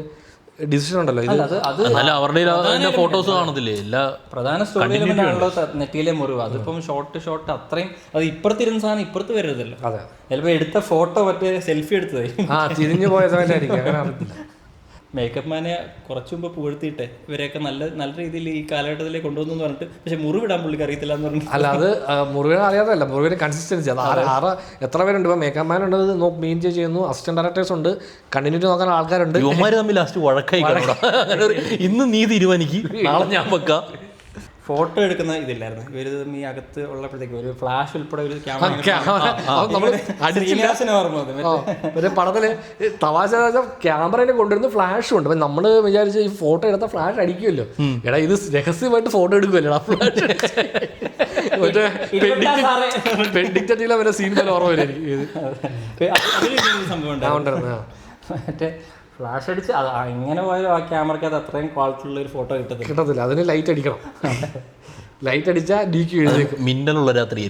ഡിസിഷൻ ഉണ്ടല്ലോ ഇത്. എന്നാലും അവരുടെ ഫോട്ടോസ് കാണത്തില്ലേ എല്ലാ പ്രധാന സ്റ്റോറി എലമെന്റ് ആണല്ലോ നെറ്റിയിലെ മുറിവ്. അതിപ്പം ഷോട്ട് അത്രയും അത് ഇപ്പുറത്തിരുന്ന സാധനം ഇപ്പുറത്ത് വരരുതല്ലോ. അതെ, ചിലപ്പോൾ എടുത്ത ഫോട്ടോ മറ്റേ സെൽഫി എടുത്തത് തിരിഞ്ഞു പോയ സമയത്തായിരിക്കും, അങ്ങനെ അറിയത്തില്ല. മേക്കപ്പ് മാനെ കുറച്ചു മുമ്പ് പുകഴ്ത്തിയിട്ടെ ഇവരെയൊക്കെ നല്ല രീതിയിൽ ഈ കാലഘട്ടത്തിലേക്ക് കൊണ്ടുവന്നു പറഞ്ഞിട്ട്, പക്ഷെ മുറിവിടാൻ പുള്ളിക്ക് അറിയത്തില്ല എന്ന് പറഞ്ഞു. അല്ല, അത് മുറിവിനെ അറിയാതല്ല, മുറിവിന് കൺസിസ്റ്റൻസി. അത് ആറ് എത്ര പേരുണ്ട് ഇപ്പോൾ? മേക്കപ്പ് മാൻ ഉണ്ട്, മെയിൻ ചെയ്യുന്നു, അസിസ്റ്റന്റ് ഡയറക്ടേഴ്സ് ഉണ്ട്, കണ്ടിന്യൂറ്റി നോക്കാൻ ആൾക്കാരുണ്ട്. യുവമാര് തമ്മിൽ ലാസ്റ്റ് വഴക്കായി. ഇന്ന് നീ തീരുമാനിക്കും, നാളെ ഞാൻ വെക്കാം. ഫോട്ടോ എടുക്കുന്ന ഇതില്ലായിരുന്നു ഇവര് ഈ അകത്ത് ഉള്ളപ്പോഴത്തേക്ക് ഒരു ഫ്ലാഷ് ഉൾപ്പെടെ ഒരു ഒരു പടത്തില് തമാശ ക്യാമറയിൽ കൊണ്ടുവരുന്ന ഫ്ലാഷും ഉണ്ട്. അപ്പൊ നമ്മള് വിചാരിച്ച് ഈ ഫോട്ടോ എടുത്ത ഫ്ലാഷ് അടിക്കുമല്ലോ, എടാ ഇത് രഹസ്യമായിട്ട് ഫോട്ടോ എടുക്കുമല്ലോ ഫ്ലാഷ്. മറ്റേ പെഡിക്റ്റീവ് വരെ സീൻ പോലെ ഓർമ്മ വരും സംഭവം. മറ്റേ ഫ്ലാഷ് അടിച്ച് അത് എങ്ങനെ പോയാലും ആ ക്യാമറയ്ക്ക് അത് അത്രയും ക്വാളിറ്റി ഉള്ള ഒരു ഫോട്ടോ കിട്ടത്തില്ല. അതിന് ലൈറ്റ് അടിക്കണം. ലൈറ്റ് അടിച്ചാൽ ഡിക്ക് എഴുതേക്കും. മിന്നലുള്ള രാത്രി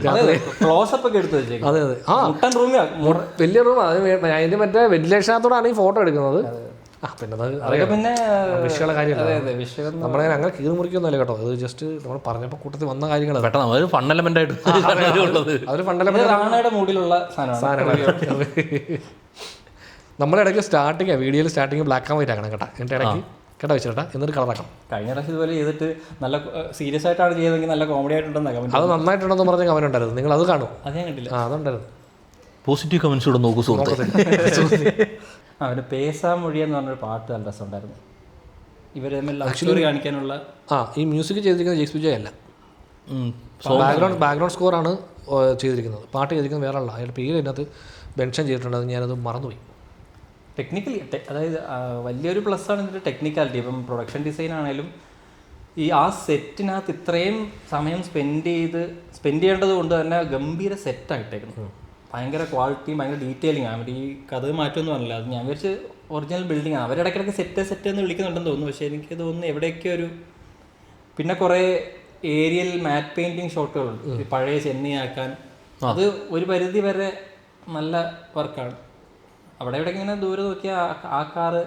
ക്ലോസപ്പ് ഒക്കെ എടുത്ത് വെച്ചേക്കും. അതെ അതെ, വലിയ റൂം. അതിന് മറ്റേ വെന്റിലേഷനകത്തോടാണ് ഈ ഫോട്ടോ എടുക്കുന്നത്. പിന്നെ വിഷയമുള്ള കാര്യമല്ല, നമ്മളെ അങ്ങനെ കീറി മുറിക്കൊന്നുമല്ല കേട്ടോ. അത് ജസ്റ്റ് നമ്മൾ പറഞ്ഞപ്പോൾ കൂട്ടത്തിൽ വന്ന കാര്യങ്ങൾ പെട്ടെന്ന് അതൊരു ഫണ്ട് എലമെന്റ് ആയിട്ട് അതൊരു ഫണ്ട് എലമെന്റ് മൂഡിലുള്ള സാധനങ്ങൾ. നമ്മുടെ ഇടയ്ക്ക് സ്റ്റാർട്ടിങ് വീഡിയോയിൽ സ്റ്റാർട്ടിങ് ബ്ലാക്ക് ആൻഡ് വൈറ്റ് ആക്കണം കേട്ടോ. എൻ്റെ ഇടയ്ക്ക് കേട്ടോ വെച്ചിട്ടാ, എന്നിട്ട് കളറാക്കാം. കഴിഞ്ഞ പ്രാവശ്യം ഇതുപോലെ ചെയ്തിട്ട് നല്ല സീരിയസ് ആയിട്ടാണ് ചെയ്തതെങ്കിൽ നല്ല കോമഡി ആയിട്ടുണ്ടെന്ന് അത് നന്നായിട്ടുണ്ടെന്ന് പറഞ്ഞ കമന്റ് ഉണ്ടായിരുന്നു. നിങ്ങൾ അത് കാണും? അത് ഞാൻ കണ്ടില്ല. അതുണ്ടായിരുന്നു. പോസിറ്റീവ് കമന്റ്സ് കൂടെ നോക്കൂ സുഹൃത്തുക്കളെ. അവന് പേസാ മൊഴി എന്ന് പറഞ്ഞൊരു പാട്ട് നല്ല രസമുണ്ടായിരുന്നു. ഇവർ തമ്മിൽ ലവ് സ്റ്റോറി കാണിക്കാനുള്ള ഈ മ്യൂസിക് ചെയ്തിരിക്കുന്നത് ജെയ്സ് വിജയ് അല്ല, ബാക്ക്ഗ്രൗണ്ട് സ്കോറാണ് ചെയ്തിരിക്കുന്നത്. പാട്ട് ചെയ്തിരിക്കുന്നത് വേറെ ആളാണ്. അയാളുടെ പേര് അതിനകത്ത് മെൻഷൻ ചെയ്തിട്ടുണ്ട്, അത് ഞാനത് മറന്നുപോയി. ടെക്നിക്കലി അതായത് വലിയൊരു പ്ലസ്സാണ് ഇതിൻ്റെ ടെക്നിക്കാലിറ്റി. ഇപ്പം പ്രൊഡക്ഷൻ ഡിസൈൻ ആണെങ്കിലും ഈ ആ സെറ്റിനകത്ത് ഇത്രയും സമയം സ്പെൻഡ് ചെയ്യേണ്ടത് കൊണ്ട് തന്നെ ഗംഭീര സെറ്റായിട്ടേക്കുന്നു. ഭയങ്കര ക്വാളിറ്റിയും ഭയങ്കര ഡീറ്റെയിലിംഗ് ആണ്. ഈ കഥ മാറ്റമൊന്നും പറഞ്ഞില്ല. അത് ഞാൻ വിചാരിച്ച് ഒറിജിനൽ ബിൽഡിംഗ് ആണ്. അവരിടയ്ക്കിടയ്ക്ക് സെറ്റ് എന്ന് വിളിക്കുന്നുണ്ടെന്ന് തോന്നുന്നു. പക്ഷേ എനിക്ക് തോന്നുന്നു എവിടെയൊക്കെ ഒരു പിന്നെ കുറേ ഏരിയൽ മാറ്റ് പെയിൻറ്റിങ് ഷോട്ടുകളുണ്ട് പഴയ ചെന്നൈ ആക്കാൻ. അത് ഒരു പരിധി വരെ നല്ല വർക്കാണ്. അവിടെ ഇവിടെ ഇങ്ങനെ ദൂരെ നോക്കിയ ആ കാറ്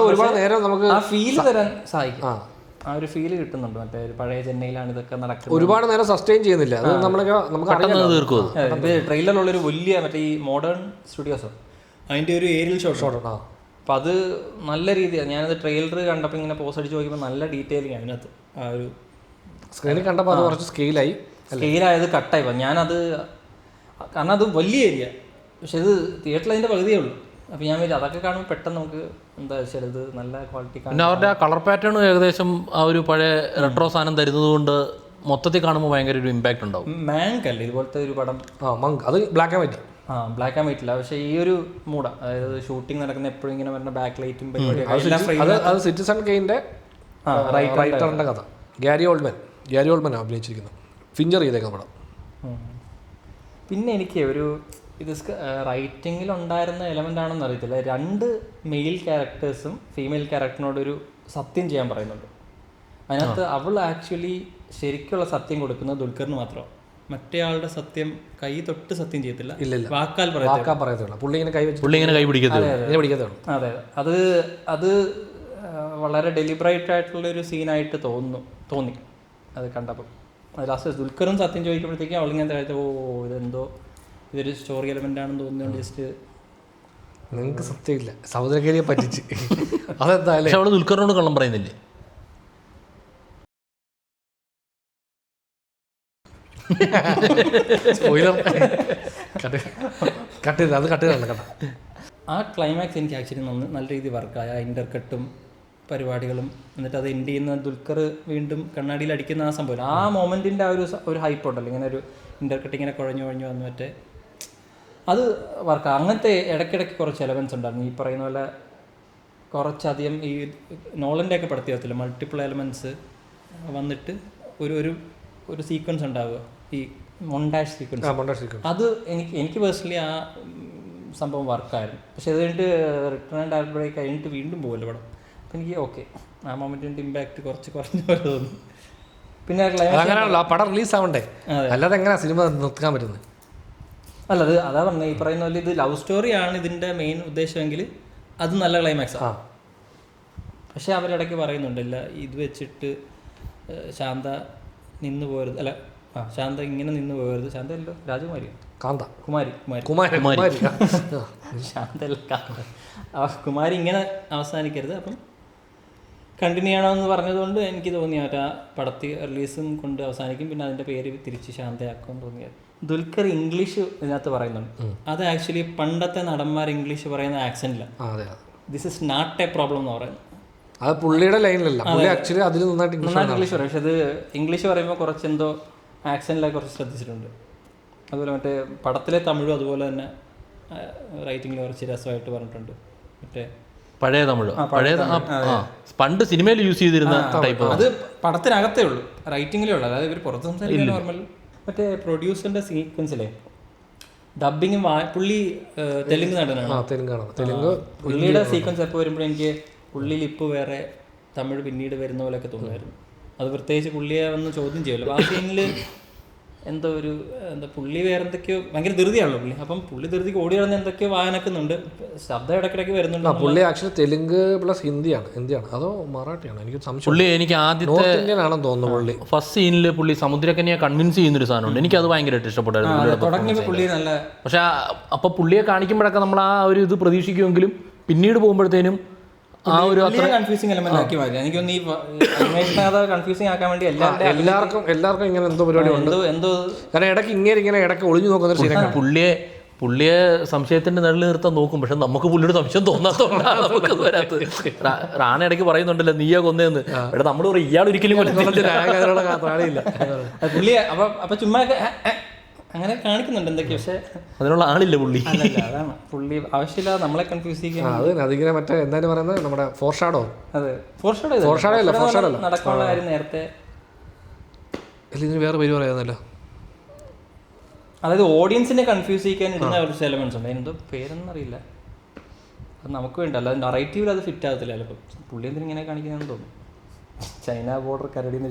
ഒരുപാട് നേരം നമുക്ക് ആ ഫീല് തരാൻ സഹായിക്കും. ആ ഒരു ഫീല് കിട്ടുന്നുണ്ട്. മറ്റേ ഒരു പഴയ ചെന്നൈയിലാണ് ഇതൊക്കെ നടക്കുന്നത്. ഒരുപാട് നേരം സസ്റ്റെയിൻ ചെയ്യുന്നില്ല. അത് നമുക്ക് ട്രെയിലറിലുള്ളൊരു വലിയ മറ്റേ ഈ മോഡേൺ സ്റ്റുഡിയോസോ അതിൻ്റെ ഒരു ഏരിയൽ ഷോട്ട്. അപ്പം അത് നല്ല രീതിയാണ്. ഞാനത് ട്രെയിലർ കണ്ടപ്പോൾ ഇങ്ങനെ പോസ്റ്റ് അടിച്ച് നോക്കിയപ്പോൾ നല്ല ഡീറ്റെയിലിംഗ് അതിനകത്ത്. ആ ഒരു സ്ക്രീനിൽ കണ്ടപ്പോൾ അത് കുറച്ച് സ്കെയിലായത് കട്ടായി. ഞാനത് കാരണം അത് വലിയ ഏരിയ, പക്ഷെ ഇത് തിയേറ്ററിൽ അതിൻ്റെ പകുതിയേ ഉള്ളൂ. അപ്പോൾ ഞാൻ വിചാരിച്ചു അതൊക്കെ കാണുമ്പോൾ പെട്ടെന്ന് നമുക്ക് എന്താ വെച്ചാൽ ഇത് നല്ല ക്വാളിറ്റി. പിന്നെ അവരുടെ ആ കളർ പാറ്റേൺ ഏകദേശം ആ ഒരു പഴയ റെട്രോ സാധനം തരുന്നത് കൊണ്ട് മൊത്തത്തിൽ കാണുമ്പോൾ ഭയങ്കര ഒരു ഇമ്പാക്റ്റ് ഉണ്ടാവും. മാങ്ക് അല്ലേ ഇതുപോലത്തെ ഒരു പടം? അത് black and white. Black and വൈറ്റില്ല, പക്ഷേ ഈ ഒരു മൂഡ, അതായത് ഷൂട്ടിംഗ് നടക്കുന്ന എപ്പോഴും ഇങ്ങനെ വരുന്ന ബാക്ക് ലൈറ്റും അത് സിറ്റിസൺ കെയിൻ്റെ റൈറ്ററിൻ്റെ കഥ. ഗ്യാരി ഓൾഡ്മാൻ അഭിനയിച്ചിരിക്കുന്നത്, ഫിഞ്ചർ ചെയ്തേക്കുന്ന പടം. പിന്നെ എനിക്ക് ഒരു ഇത് റൈറ്റിങ്ങിലുണ്ടായിരുന്ന എലമെൻ്റ് ആണെന്ന് അറിയത്തില്ല. 2 മെയിൽ ക്യാരക്ടേഴ്സും ഫീമെയിൽ ക്യാരക്ടറിനോടൊരു സത്യം ചെയ്യാൻ പറയുന്നുണ്ട്. അതിനകത്ത് അവൾ ആക്ച്വലി ശരിക്കുള്ള സത്യം കൊടുക്കുന്നത് ദുൽഖറിന് മാത്രമാണ്. മറ്റേ ആളുടെ സത്യം കൈ തൊട്ട് സത്യം ചെയ്യത്തില്ല, വാക്കാൽ പറയത്തുള്ളൂ. പുള്ളി ഇങ്ങനെ കൈ പിടിക്കത്തേ. അതെ, അത് വളരെ ഡെലിബറേറ്റ് ആയിട്ടുള്ളൊരു സീനായിട്ട് തോന്നി അത് കണ്ടപ്പോൾ. അത് ലാസ്റ്റ് ദുൽഖറും സത്യം ചോദിക്കുമ്പോഴത്തേക്കും അവളിങ്ങനെ ഇതൊരു സ്റ്റോറി എലമെന്റ് ആണെന്ന് തോന്നുന്നുണ്ട്. ജസ്റ്റ് നിങ്ങൾക്ക് സത്യമില്ല, സമുദ്രക്കേരിയെ പറ്റിച്ച് അതെന്തായാലും. പക്ഷെ അവള് ദുൽഖറിനോട് കള്ളം പറയുന്നില്ലേ? ആ ക്ലൈമാക്സ് എനിക്ക് ആക്ച്വലി നല്ല രീതിയിൽ വർക്കായ ഇന്റർ കട്ടും പരിപാടികളും, എന്നിട്ട് അത് എൻഡ് ചെയ്യുന്ന ദുൽഖർ വീണ്ടും കണ്ണാടിയിൽ അടിക്കുന്ന ആ സംഭവം, ആ മൊമെന്റിന്റെ ആ ഒരു ഹൈപ്പ് ഉണ്ടല്ലോ, ഇങ്ങനെ ഒരു ഇന്റർ കട്ട് ഇങ്ങനെ കുഴഞ്ഞു വന്നു മറ്റേ അത് വർക്ക്. അങ്ങനത്തെ ഇടയ്ക്കിടയ്ക്ക് കുറച്ച് എലമെൻറ്റ്സ് ഉണ്ടായിരുന്നു. ഈ പറയുന്ന പോലെ കുറച്ചധികം ഈ നോളൻ്റെ ഒക്കെ പടത്തി വരത്തില്ല, മൾട്ടിപ്പിൾ എലമെൻറ്റ്സ് വന്നിട്ട് ഒരു സീക്വൻസ് ഉണ്ടാവുക, ഈ മൊണ്ടാഷ് സീക്വൻസ്. അത് എനിക്ക് പേഴ്സണലി ആ സംഭവം വർക്കായിരുന്നു. പക്ഷെ അത് കഴിഞ്ഞിട്ട് റിട്ടേൺ ആൻഡ് ആർ ബ്രേക്ക് കഴിഞ്ഞിട്ട് വീണ്ടും പോകുമല്ലോ പടം. അപ്പം എനിക്ക് ഓക്കെ ആ മൊമെൻറ്റിൻ്റെ ഇമ്പാക്റ്റ് കുറഞ്ഞ പോലെ തോന്നി. പിന്നെ അങ്ങനെയാണല്ലോ ആ പടം റിലീസ് ആവണ്ടേ, അല്ലാതെ എങ്ങനെയാ സിനിമ നിർത്താൻ പറ്റുന്നത്? അല്ല അത് അതാ പറഞ്ഞത്, ഈ പറയുന്ന പോലെ ഇത് ലവ് സ്റ്റോറിയാണ് ഇതിൻ്റെ മെയിൻ ഉദ്ദേശമെങ്കിൽ അത് നല്ല ക്ലൈമാക്സാണ്. പക്ഷെ അവരിടയ്ക്ക് പറയുന്നുണ്ടല്ല ഇത് വെച്ചിട്ട് ശാന്ത നിന്ന് പോകരുത്, അല്ല ശാന്ത ഇങ്ങനെ നിന്ന് പോകരുത്, ശാന്ത അല്ലോ രാജകുമാരി കുമാരി ശാന്ത അല്ല കുമാരി ഇങ്ങനെ അവസാനിക്കരുത്, അപ്പം കണ്ടിന്യൂ ചെയ്യണമെന്ന് പറഞ്ഞതുകൊണ്ട് എനിക്ക് തോന്നി ആ പടത്തി റിലീസും കൊണ്ട് അവസാനിക്കും, പിന്നെ അതിൻ്റെ പേര് തിരിച്ച് ശാന്തയാക്കുമെന്ന് തോന്നിയത്. ദുൽഖർ ഇംഗ്ലീഷ് ഇതിനകത്ത് പറയുന്നുണ്ട്, അത് ആക്ച്വലി പണ്ടത്തെ നടന്മാർ ഇംഗ്ലീഷ് പറയുന്ന ആക്സെന്റില്ല. This is not a problem എന്ന് പറയുന്നത്. അത് പുള്ളിയുടെ ലൈനിലല്ല, ആക്ച്വലി അതിൽ നന്നായിട്ട് ഇംഗ്ലീഷ് പറയും. പക്ഷെ അത് ഇംഗ്ലീഷ് പറയുമ്പോൾ കുറച്ച് എന്തോ ആക്സെന്റിലൊക്കെ കുറച്ച് ശ്രദ്ധിച്ചിട്ടുണ്ട്. അതുപോലെ മറ്റേ പടത്തിലെ തമിഴും അതുപോലെ തന്നെ റൈറ്റിങ്ങിൽ കുറച്ച് രസമായിട്ട് പറഞ്ഞിട്ടുണ്ട്. മറ്റേ പഴയ തമിഴ്, പണ്ട് സിനിമയിൽ യൂസ് ചെയ്തിരുന്ന ടൈപ്പ്. അത് പടത്തിനകത്തേ ഉള്ളൂ, റൈറ്റിങ്ങിലേ ഉള്ളൂ, അതായത് ഇവർ പുറത്ത് സംസാരിക്കാൻ നോർമൽ. മറ്റേ പ്രൊഡ്യൂസറിന്റെ സീക്വൻസിലെ ഡബിങ്ങും പുള്ളി തെലുങ്ക് നടനാണ്. പുള്ളിയുടെ സീക്വൻസ് എപ്പോൾ വരുമ്പോഴും എനിക്ക് പുള്ളി ലിപ്പ് വേറെ തമിഴ് പിന്നീട് വരുന്ന പോലെയൊക്കെ തോന്നുമായിരുന്നു. അത് പ്രത്യേകിച്ച് പുള്ളിയെ വന്ന് ചോദ്യം ചെയ്യുമല്ലോ ആ സീനിൽ. എന്തോ ഒരു പുള്ളി വേറെ എന്തൊക്കെയോ ഭയങ്കര ധൃതിയാണല്ലോ പുള്ളി. അപ്പം പുള്ളി ധൃതിക്ക് ഓടി കിടന്ന് എന്തൊക്കെയോ വായനക്കുന്നുണ്ട്, ശബ്ദം ഇടയ്ക്കിടയ്ക്ക് വരുന്നുണ്ട്. പുള്ളി ആക്ച്വലി തെലുങ്ക് പ്ലസ് ഹിന്ദിയാണ് അതോ മറാഠിയാണോ എനിക്ക് സംശയം. പുള്ളി എനിക്ക് ആദ്യത്തെ ആണെന്ന് തോന്നുന്നു. പുള്ളി ഫസ്റ്റ് സീനിൽ പുള്ളി സമുദ്രക്കന്യെ കൺവിൻസ് ചെയ്യുന്നൊരു സാധനമുണ്ട്, എനിക്ക് അത് ഭയങ്കരമായിട്ട് ഇഷ്ടപ്പെട്ടായിരുന്നു. പുള്ളി നല്ല, പക്ഷെ അപ്പൊ പുള്ളിയെ കാണിക്കുമ്പോഴൊക്കെ നമ്മൾ ആ ഒരു ഇത് പ്രതീക്ഷിക്കുമെങ്കിലും പിന്നീട് പോകുമ്പോഴത്തേനും ആ ഒരു അത്ര കൺഫ്യൂസിങ് എലമെന്റ് ആക്കി മാറ്റി. എനിക്കൊന്ന് ഈ കൺഫ്യൂസിങ് ആക്കാൻ വേണ്ടി എല്ലാവർക്കും ഇങ്ങനെ എന്തോ പരിപാടി ഉണ്ട്. എന്തോ കാരണം ഇടയ്ക്ക് ഇങ്ങനെ ഇടയ്ക്ക് ഒളിഞ്ഞു നോക്കുന്ന പുള്ളിയെ സംശയത്തിന്റെ നിഴലിൽ നിർത്താൻ നോക്കും, പക്ഷെ നമുക്ക് പുള്ളിയുടെ സംശയം തോന്നാത്തോണ്ടാണ് നമുക്കത് വരാത്തത്. റാണ ഇടയ്ക്ക് പറയുന്നുണ്ടല്ലോ നീയാ കൊന്നേന്ന്, ഇവിടെ നമ്മൾ പറയും ഇയാൾ ഒരിക്കലും പുള്ളിയെ അപ്പൊ ചുമ്മാ അങ്ങനെ കാണിക്കുന്നുണ്ട് എന്തൊക്കെയോ, പക്ഷെ അതിനുള്ള ആളില്ല പുള്ളി. അതാണ് പുള്ളി ആവശ്യമില്ലാതെ നമ്മളെ കൺഫ്യൂസ് ചെയ്യാൻ. അതിങ്ങനെ മറ്റേ എന്തായാലും പറയുന്നത് നമ്മുടെ ഫോർഷാഡോ. അതെ ഫോർഷാഡോ നടക്കാനുള്ള കാര്യം നേരത്തെ ഇതിന് വേറെ പേര് പറയാന്നല്ലോ. അതായത് ഓഡിയൻസിനെ കൺഫ്യൂസ് ചെയ്യാൻ ഇടുന്ന കുറച്ച് എലമെന്റ്സ് ഉണ്ട്, എന്തോ പേരൊന്നും അറിയില്ല. അത് നമുക്ക് വേണ്ട, അല്ലാതെ നറേറ്റീവിൽ അത് ഫിറ്റ് ആകത്തില്ല. ചിലപ്പോൾ പുള്ളി എന്തിനും ഇങ്ങനെ കാണിക്കുന്നതെന്ന് തോന്നുന്നു. ചൈന ബോർഡർ കരടിന്ന്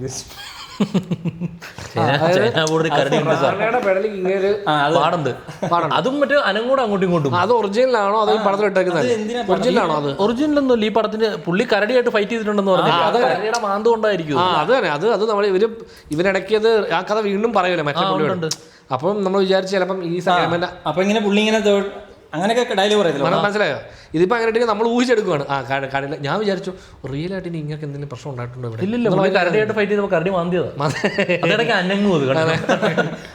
അതും മറ്റേ അനങ്ങോട് അങ്ങോട്ടും ഇങ്ങോട്ടും. അത് ഒറിജിനലാണോ അതോ പടത്തിൽ ഇട്ടേക്കുന്നത്? ഒറിജിനലാണോ? അത് ഒറിജിനലൊന്നും ഈ പടത്തിന് പുള്ളി കരടിയായിട്ട് ഫൈറ്റ് ചെയ്തിട്ടുണ്ടെന്ന് പറഞ്ഞു. അത് കരടിയുടെ മാന്ത് കൊണ്ടായിരിക്കും. അത് തന്നെ അത് നമ്മൾ ഇവരിടക്കിയത് ആ കഥ വീണ്ടും പറയൂലേ മറ്റേ പുള്ളിയോട്. അപ്പം നമ്മൾ വിചാരിച്ചു ചിലപ്പം ഈ സമയം അപ്പൊ ഇങ്ങനെ പുള്ളി ഇങ്ങനെ അങ്ങനെയൊക്കെ ഡയലോഗ് പറയത്തില്ല, മനസ്സിലായോ? ഇതിപ്പോൾ അങ്ങനെ നമ്മൾ ഊഹിച്ചെടുക്കുകയാണ്. കാണില്ല. ഞാൻ വിചാരിച്ചു റിയൽ ആയിട്ട് ഇനി ഇങ്ങനെ എന്തെങ്കിലും പ്രശ്നം ഉണ്ടായിട്ടുണ്ടോ ഇവിടെ? ഇല്ല, കരടിയായിട്ട് ഫൈറ്റ് ചെയ്തപ്പോൾ കരടി മാന്തിയതാണ്.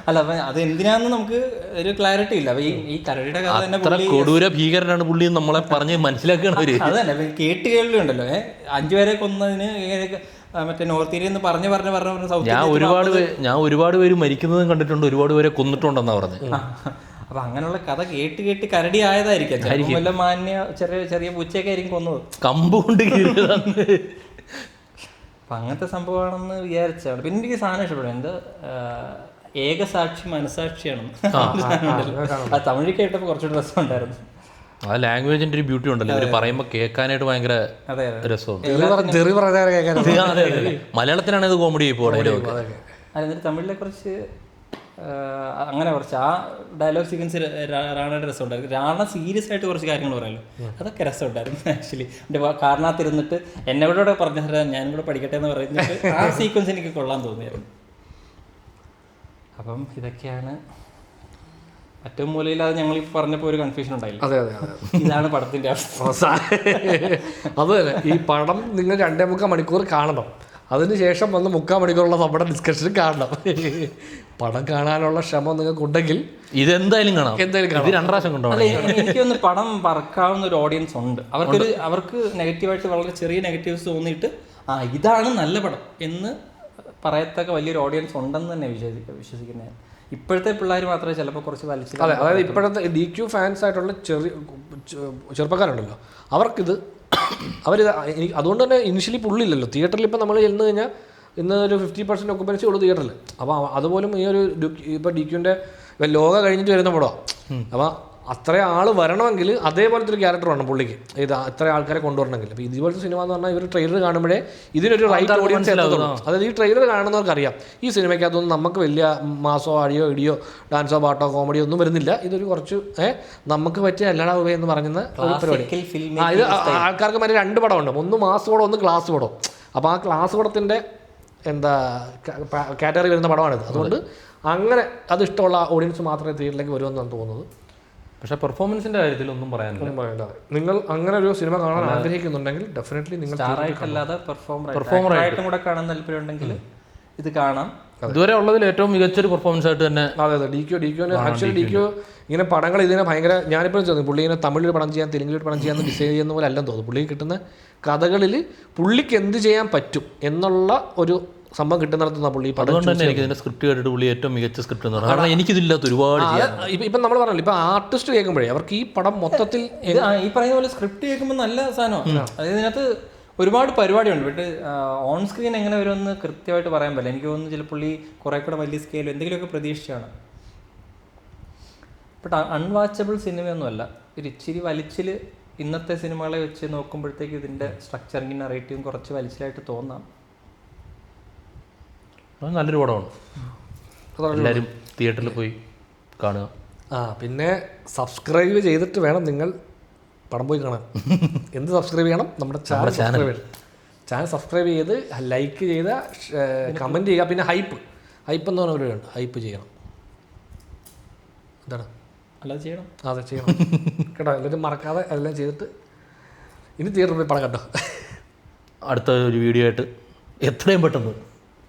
അല്ല അത് എന്തിനാന്ന് നമുക്ക് ഒരു ക്ലാരിറ്റി ഇല്ല. ഈ കരടിയുടെ കഥ തന്നെ കൊടൂര ഭീകരനാണ് പുള്ളി നമ്മളെ പറഞ്ഞ് മനസ്സിലാക്കുകയാണ്. അത് തന്നെ കേട്ട് കേൾവി ഉണ്ടല്ലോ, 5 പേരെ കൊന്നതിന് മറ്റേ നോർത്ത് ഇന്ത്യ എന്ന് പറഞ്ഞ് ഞാൻ ഒരുപാട് പേര് മരിക്കുന്നതും കണ്ടിട്ടുണ്ട്, ഒരുപാട് പേരെ കൊന്നിട്ടുണ്ടെന്നാ പറഞ്ഞത്. അപ്പൊ അങ്ങനെയുള്ള കഥ കേട്ട് കരടി ആയതായിരിക്കും. വല്ല മാന്യ ചെറിയ പൂച്ചയൊക്കെ ആയിരിക്കും കൊന്നത്, കമ്പ് കൊണ്ട്. അപ്പൊ അങ്ങനത്തെ സംഭവമാണെന്ന് വിചാരിച്ചാണ്. പിന്നെ എനിക്ക് സാധനം ഇഷ്ടപ്പെടും, എന്ത് ഏകസാക്ഷി മനസാക്ഷിയാണ്. ആ തമിഴ് കേട്ടപ്പോൾ കുറച്ചുകൂടി രസം ഉണ്ടായിരുന്നു. ആ ലാംഗ്വേജിന്റെ ഒരു ബ്യൂട്ടി ഉണ്ടല്ലോ, ഇവര് പറയുമ്പോ കേൾക്കാനായിട്ട് ഭയങ്കര രസമാണ്. മലയാളത്തിലാണ് ഇത് കോമഡി എന്നിട്ട് തമിഴിലെ കുറച്ച് അങ്ങനെ കുറച്ച് ആ ഡയലോഗ് സീക്വൻസ് റാണയുടെ രസം ഉണ്ടായിരുന്നു. റാണ സീരിയസ് ആയിട്ട് കുറച്ച് കാര്യങ്ങൾ പറയാമല്ലോ, അതൊക്കെ രസമുണ്ടായിരുന്നു ആക്ച്വലി. എൻ്റെ കാരണത്തിരുന്നിട്ട് എന്നോട് പറഞ്ഞു തരാം ഞാനും കൂടെ പഠിക്കട്ടെ എന്ന് പറഞ്ഞിട്ട് ആ സീക്വൻസ് എനിക്ക് കൊള്ളാൻ തോന്നിയായിരുന്നു. അപ്പം ഇതൊക്കെയാണ് ഏറ്റവും മൂലയില്ലാതെ ഞങ്ങൾ ഈ പറഞ്ഞപ്പോൾ ഒരു കൺഫ്യൂഷൻ ഉണ്ടായില്ല. ഇതാണ് പടത്തിന്റെ അവസ്ഥ. അത് തന്നെ, ഈ പടം നിങ്ങൾ 2.25 മണിക്കൂർ കാണണം, അതിനുശേഷം വന്ന് 3/4 മണിക്കൂറുള്ള നമ്മുടെ ഡിസ്കഷൻ കാണണം. പടം കാണാനുള്ള ക്ഷമ നിങ്ങൾക്ക് ഉണ്ടെങ്കിൽ ഇതെന്തായാലും കാണാം. 2 പ്രാവശ്യം കൊണ്ടുപോകണം. എനിക്കൊന്ന് പടം പറക്കാവുന്ന ഒരു ഓഡിയൻസ് ഉണ്ട്. അവർക്ക് നെഗറ്റീവായിട്ട് വളരെ ചെറിയ നെഗറ്റീവ്സ് തോന്നിയിട്ട് ഇതാണ് നല്ല പടം എന്ന് പറയത്തക്ക വലിയൊരു ഓഡിയൻസ് ഉണ്ടെന്ന് തന്നെ വിശ്വസിക്കുന്നത്. ഇപ്പോഴത്തെ പിള്ളേർ മാത്രമേ ചിലപ്പോൾ കുറച്ച് വലിച്ചില്ല. അതായത് ഇപ്പോഴത്തെ DQ ഫാൻസ് ആയിട്ടുള്ള ചെറുപ്പക്കാരുണ്ടല്ലോ, അവർക്കിത് എനിക്ക് അതുകൊണ്ട് തന്നെ ഇനിഷ്യലി പുള്ളില്ലല്ലോ തിയേറ്ററിൽ. ഇപ്പം നമ്മൾ ചെന്ന് കഴിഞ്ഞാൽ ഇന്ന് ഒരു 50% ഒക്കുപ്പൻസി ഉള്ളൂ തിയേറ്ററിൽ. അപ്പോൾ അതുപോലും ഈ ഒരു ഇപ്പോൾ DQൻ്റെ ലോക കഴിഞ്ഞിട്ട് വരുന്ന പടമാണ്. അപ്പോൾ അത്ര ആൾ വരണമെങ്കിൽ അതേപോലത്തെ ഒരു ക്യാരക്ടർ വേണം പുള്ളിക്ക്. ഇത് ഇത്ര ആൾക്കാരെ കൊണ്ടുവരണമെങ്കിൽ. അപ്പോൾ ഇതുപോലത്തെ സിനിമ എന്ന് പറഞ്ഞാൽ ഇവർ ട്രെയിലർ കാണുമ്പോഴേ ഇതിനൊരു റൈറ്റ് ഓഡിയൻസ് എത്തത്തുള്ളൂ. അതായത് ഈ ട്രെയിലർ കാണുന്നവർക്കറിയാം ഈ സിനിമയ്ക്കകത്തൊന്നും നമുക്ക് വലിയ മാസോ അടിയോ ഇടിയോ ഡാൻസോ പാട്ടോ കോമഡിയോ ഒന്നും വരുന്നില്ല. ഇതൊരു കുറച്ച് നമുക്ക് പറ്റിയ അല്ലടാ ഉപ എന്ന് പറയുന്ന ഒരു പരിപാടി. ഇത് ആൾക്കാർക്ക് മറ്റേ 2 പടമുണ്ട്, ഒന്ന് മാസ് പടം, ഒന്ന് ക്ലാസ് പടം. അപ്പോൾ ആ ക്ലാസ് പടത്തിൻ്റെ കാറ്റഗറി വരുന്ന പടമാണിത്. അതുകൊണ്ട് അങ്ങനെ അത് ഇഷ്ടമുള്ള ഓഡിയൻസ് മാത്രമേ തിയേറ്ററിലേക്ക് വരുമെന്നാണ് തോന്നുന്നത്. പക്ഷേ പെർഫോമൻസിൻ്റെ കാര്യത്തിൽ ഒന്നും പറയാനില്ല. നിങ്ങൾ അങ്ങനെ ഒരു സിനിമ കാണാൻ ആഗ്രഹിക്കുന്നുണ്ടെങ്കിൽ ഡെഫിനറ്റ്ലി നിങ്ങൾ സ്റ്റാറായിട്ടല്ലാതെ പെർഫോമറായിട്ടും കൂടെ കാണാൻ താല്പര്യമുണ്ടെങ്കിൽ ഇത് കാണാം. ഇതുവരെ ഉള്ളതിൽ ഏറ്റവും മികച്ചൊരു പെർഫോമൻസ് ആയിട്ട് തന്നെ. അതെ ഡിക്യോന് ആക്ച്വലി ഡിക്യോ ഇങ്ങനെ പടങ്ങൾ ഇതിനെ ഭയങ്കര, ഞാനിപ്പോഴും തോന്നുന്നു പുള്ളി ഇങ്ങനെ തമിഴിൽ പടം ചെയ്യാൻ തെലുങ്കിൽ പടം ചെയ്യാൻ ഡിസൈൻ ചെയ്യുന്ന പോലെ അല്ലെന്ന് തോന്നുന്നു. പുള്ളിക്ക് കിട്ടുന്ന കഥകളിൽ പുള്ളിക്ക് എന്ത് ചെയ്യാൻ പറ്റും എന്നുള്ള ഒരു സംഭവം കിട്ടുന്നിടത്തുനിന്ന് പുള്ളി പടം. അതുകൊണ്ട് തന്നെ എനിക്ക് ഇതിൻ്റെ സ്ക്രിപ്റ്റ് കേട്ടിട്ട് പുള്ളി ഏറ്റവും മികച്ച സ്ക്രിപ്റ്റ് എന്ന് പറയുന്നത്. കാരണം എനിക്കിതില്ലാത്ത ഒരുപാട് ഇപ്പം നമ്മൾ പറഞ്ഞല്ലോ, ഇപ്പം ആർട്ടിസ്റ്റ് കേൾക്കുമ്പോഴേ അവർക്ക് ഈ പടം മൊത്തത്തിൽ ഈ പറയുന്ന പോലെ സ്ക്രിപ്റ്റ് കേൾക്കുമ്പോൾ നല്ല സാധനമാണ്. അതായത് ഇതിനകത്ത് ഒരുപാട് പരിപാടിയുണ്ട്. ബട്ട് ഓൺ സ്ക്രീൻ എങ്ങനെ വരുമെന്ന് കൃത്യമായിട്ട് പറയാൻ പറ്റില്ല. എനിക്ക് തോന്നുന്നു ചില പുള്ളി കുറേ കൂടെ വലിയ സ്കെയിലും എന്തെങ്കിലുമൊക്കെ പ്രതീക്ഷിച്ചാണ്. ബട്ട് അൺവാച്ചബിൾ സിനിമയൊന്നുമല്ല. ഒരു ഇച്ചിരി വലിച്ചിൽ ഇന്നത്തെ സിനിമകളെ വെച്ച് നോക്കുമ്പോഴത്തേക്ക് ഇതിൻ്റെ സ്ട്രക്ചറിങ് നറേറ്റീവും കുറച്ച് വലിച്ചിലായിട്ട് തോന്നാം. നല്ലൊരു പടമാണ്, എല്ലാവരും തിയേറ്ററിൽ പോയി കാണുക. പിന്നെ സബ്സ്ക്രൈബ് ചെയ്തിട്ട് വേണം നിങ്ങൾ പടം പോയി കാണാൻ. എന്ത് സബ്സ്ക്രൈബ് ചെയ്യണം? നമ്മുടെ ചാനൽ സബ്സ്ക്രൈബ് ചെയ്ത് ലൈക്ക് ചെയ്ത് കമൻറ്റ് ചെയ്യുക. പിന്നെ ഹൈപ്പ് എന്ന് പറഞ്ഞ ഒരു ഉണ്ട്, ഹൈപ്പ് ചെയ്യണം. എന്താണ് അല്ലാതെ ചെയ്യണം? അതെ ചെയ്യണം കേട്ടോ. എല്ലാവരും മറക്കാതെ എല്ലാം ചെയ്തിട്ട് ഇനി തിയേറ്ററിൽ പോയി പടം കണ്ടോ. അടുത്ത ഒരു വീഡിയോ ആയിട്ട് എത്രയും പെട്ടെന്ന്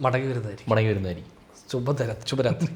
മടങ്ങി വരുന്നതായിരിക്കും. ശുഭരാത്രി.